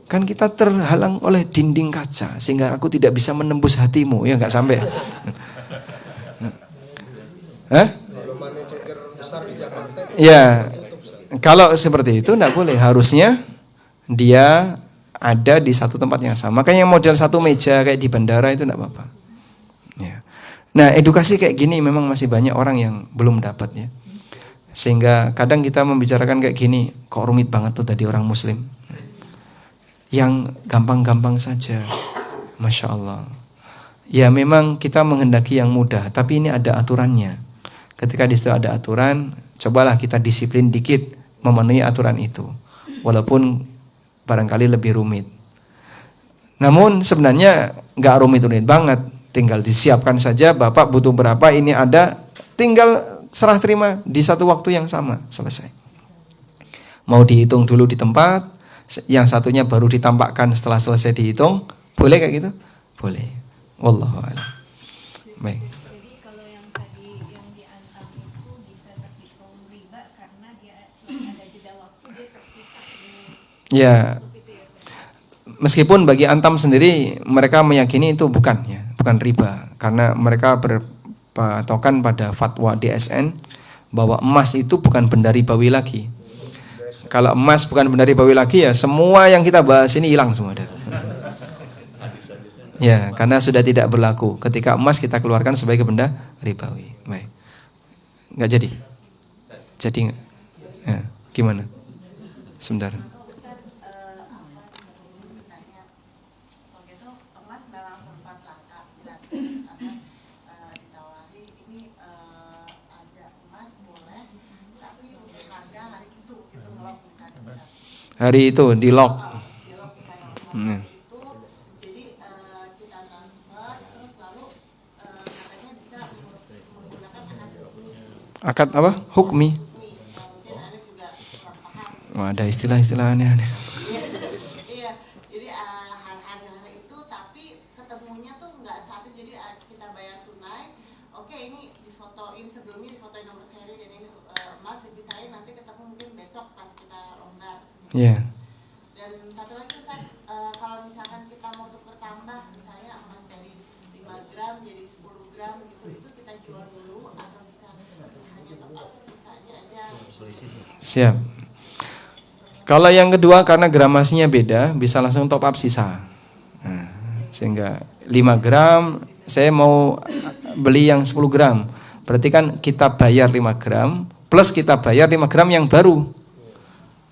Kan kita terhalang oleh dinding kaca sehingga aku tidak bisa menembus hatimu, ya nggak sampai. Hah? Ya, kalau seperti itu tidak boleh. Harusnya dia ada di satu tempat yang sama. Makanya model satu meja kayak di bandara itu tidak apa-apa. Ya. Nah, edukasi kayak gini memang masih banyak orang yang belum dapat ya. Sehingga kadang kita membicarakan kayak gini, kok rumit banget tuh tadi orang muslim. Yang gampang-gampang saja. Masya Allah. Ya memang kita menghendaki yang mudah, tapi ini ada aturannya. Ketika di situ ada aturan, cobalah kita disiplin dikit memenuhi aturan itu. Walaupun barangkali lebih rumit. Namun sebenarnya nggak rumit-rumit banget. Tinggal disiapkan saja, Bapak butuh berapa, ini ada, tinggal serah terima di satu waktu yang sama, selesai. Mau dihitung dulu di tempat, yang satunya baru ditampakkan setelah selesai dihitung, boleh kayak gitu? Boleh. Wallahu a'lam. Baik. Jadi kalau yang tadi yang diantam itu bisa terhitung riba karena dia selain ada jeda waktu dia terpisah dengan Ya, itu ya Ustaz. meskipun bagi antam sendiri mereka meyakini itu bukan ya, bukan riba, karena mereka berpatokan pada fatwa DSN bahwa emas itu bukan benda ribawi lagi. Kalau emas bukan benda ribawi lagi ya semua yang kita bahas ini hilang semua dah. Ya, karena sudah tidak berlaku. Ketika emas kita keluarkan sebagai benda ribawi. Baik. Enggak jadi. Jadi enggak? Ya, gimana? Sebentar. Ustaz, sebenarnya waktu itu emas memang sempat langka Ustaz. Terus ditawari ini ada emas boleh, tapi untuk harga hari itu ngelok misalnya Ustaz. Hari itu di lock. Di lock misalnya Hmm. itu, jadi kita transfer terus lalu katanya bisa menggunakan Akad apa? Hukmi. mungkin ada juga kurang paham. Wah, ada istilah-istilah aneh-aneh. Iya, jadi harga itu tapi ketemunya tuh nggak satu, jadi kita bayar tunai. Oke, ini difotoin sebelumnya, difotoin nomor seri dan ini emas dipisahin, nanti ketemu mungkin besok pas kita longgar. Iya. Dan satu lagi Ustaz, kalau misalkan kita mau tukar tambah, misalnya emas dari 5 gram jadi 10 gram gitu, itu kita jual dulu atau bisa hanya top up sisanya aja? Siap. Kalau yang kedua karena gramasinya beda, bisa langsung top up sisa. Nah, sehingga 5 gram, saya mau beli yang 10 gram. Berarti kan kita bayar 5 gram, plus kita bayar 5 gram yang baru.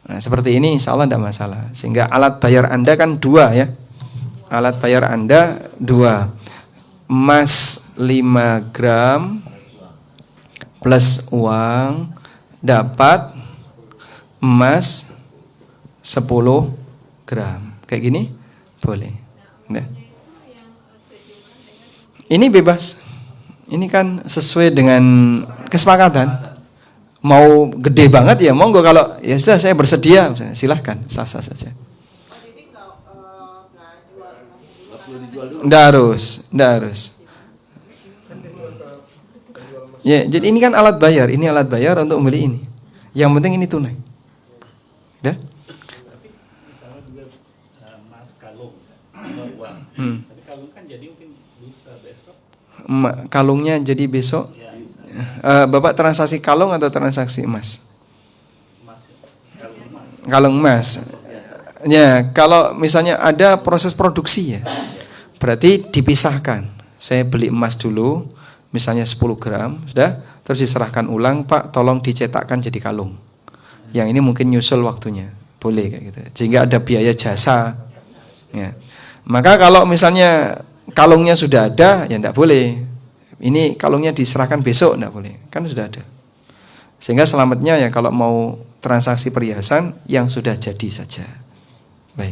Nah, seperti ini insya Allah tidak masalah. Sehingga alat bayar Anda kan 2 ya. Alat bayar Anda 2. Emas 5 gram plus uang dapat emas 10 gram. Kayak gini boleh. Nah. Ini bebas. Ini kan sesuai dengan kesepakatan. Mau gede banget ya monggo, kalau ya sudah saya bersedia silahkan, sah-sah saja. Jadi nggak jual emas dulu. Nggak harus. Ya, jadi ini kan alat bayar, untuk membeli ini. Yang penting ini tunai. Udah? Tapi misalnya juga emas kalung atau uang. Tapi kalung kan jadi mungkin bisa besok. Kalungnya jadi besok. Bapak transaksi kalung atau transaksi emas? Emas ya. Kalung emas. Kalung emas. Ya, kalau misalnya ada proses produksi ya, berarti dipisahkan. Saya beli emas dulu, misalnya 10 gram, sudah, terus diserahkan ulang, Pak, tolong dicetakkan jadi kalung. Yang ini mungkin nyusul waktunya, boleh kayak gitu. Sehingga ada biaya jasa. Ya. Maka kalau misalnya kalungnya sudah ada, ya tidak boleh. Ini kalungnya diserahkan besok, tidak boleh. Kan sudah ada. Sehingga selamatnya ya kalau mau transaksi perhiasan yang sudah jadi saja. Baik.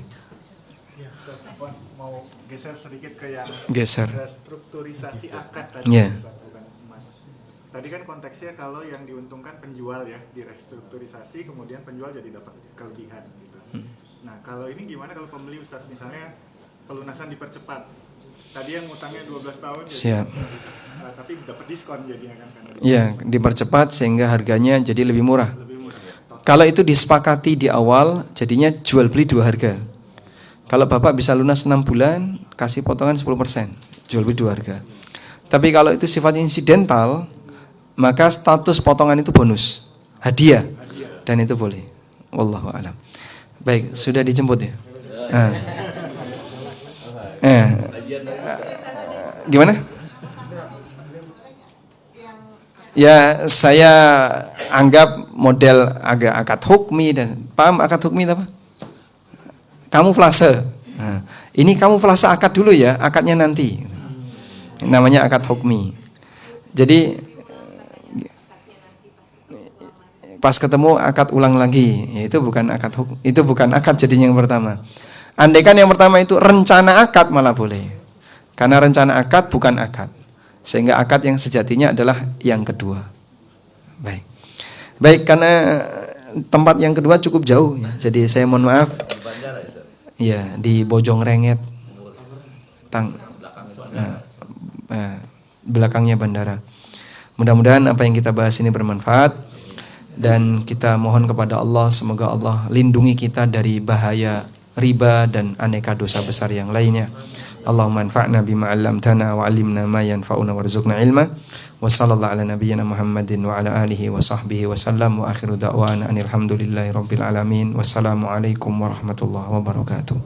Ya, mau geser sedikit ke yang Geser. restrukturisasi akad tadi. Ya. Bukan emas. Tadi kan konteksnya kalau yang diuntungkan penjual ya, direstrukturisasi kemudian penjual jadi dapat kelebihan gitu. Nah, kalau ini gimana kalau pembeli Ustadz, misalnya pelunasan dipercepat. Tadi yang utangnya 12 tahun jadi, Siap. Tapi dapat diskon jadinya kan karena Ya, dipercepat sehingga harganya jadi lebih murah. lebih murah. Kalau itu disepakati di awal, jadinya jual beli 2 harga. Kalau Bapak bisa lunas 6 bulan, kasih potongan 10%, jual beli 2 harga. Tapi kalau itu sifatnya insidental, maka status potongan itu bonus, hadiah, dan itu boleh. Wallahu a'lam. Baik, sudah dijemput ya. Gimana? Ya, saya anggap model agak akad hukmi dan paham akad hukmi apa? Kamuflase. Nah, ini kamuflase akad dulu ya, akadnya nanti. Namanya akad hukmi. Jadi pas ketemu akad ulang lagi, ya, itu bukan akad hukum, itu bukan akad jadinya yang pertama. Andaikan yang pertama itu rencana akad malah boleh. Karena rencana akad bukan akad. Sehingga akad yang sejatinya adalah yang kedua. Baik. Baik, karena tempat yang kedua cukup jauh ya. Jadi saya mohon maaf. Ya, di Bojongrenget. Belakangnya bandara. Mudah-mudahan apa yang kita bahas ini bermanfaat. Dan kita mohon kepada Allah, semoga Allah lindungi kita dari bahaya riba dan aneka dosa besar yang lainnya. Allahumma anfa'na bima 'allamtana wa 'allimna ma yanfa'una warzuqna ilma. Wa sallallahu ala nabiyyina Muhammadin wa ala alihi wa sahbihi wa sallam wa akhiru da'wana anil hamdulillahi rabbil alamin. Wassalamu alaikum warahmatullahi wabarakatuh.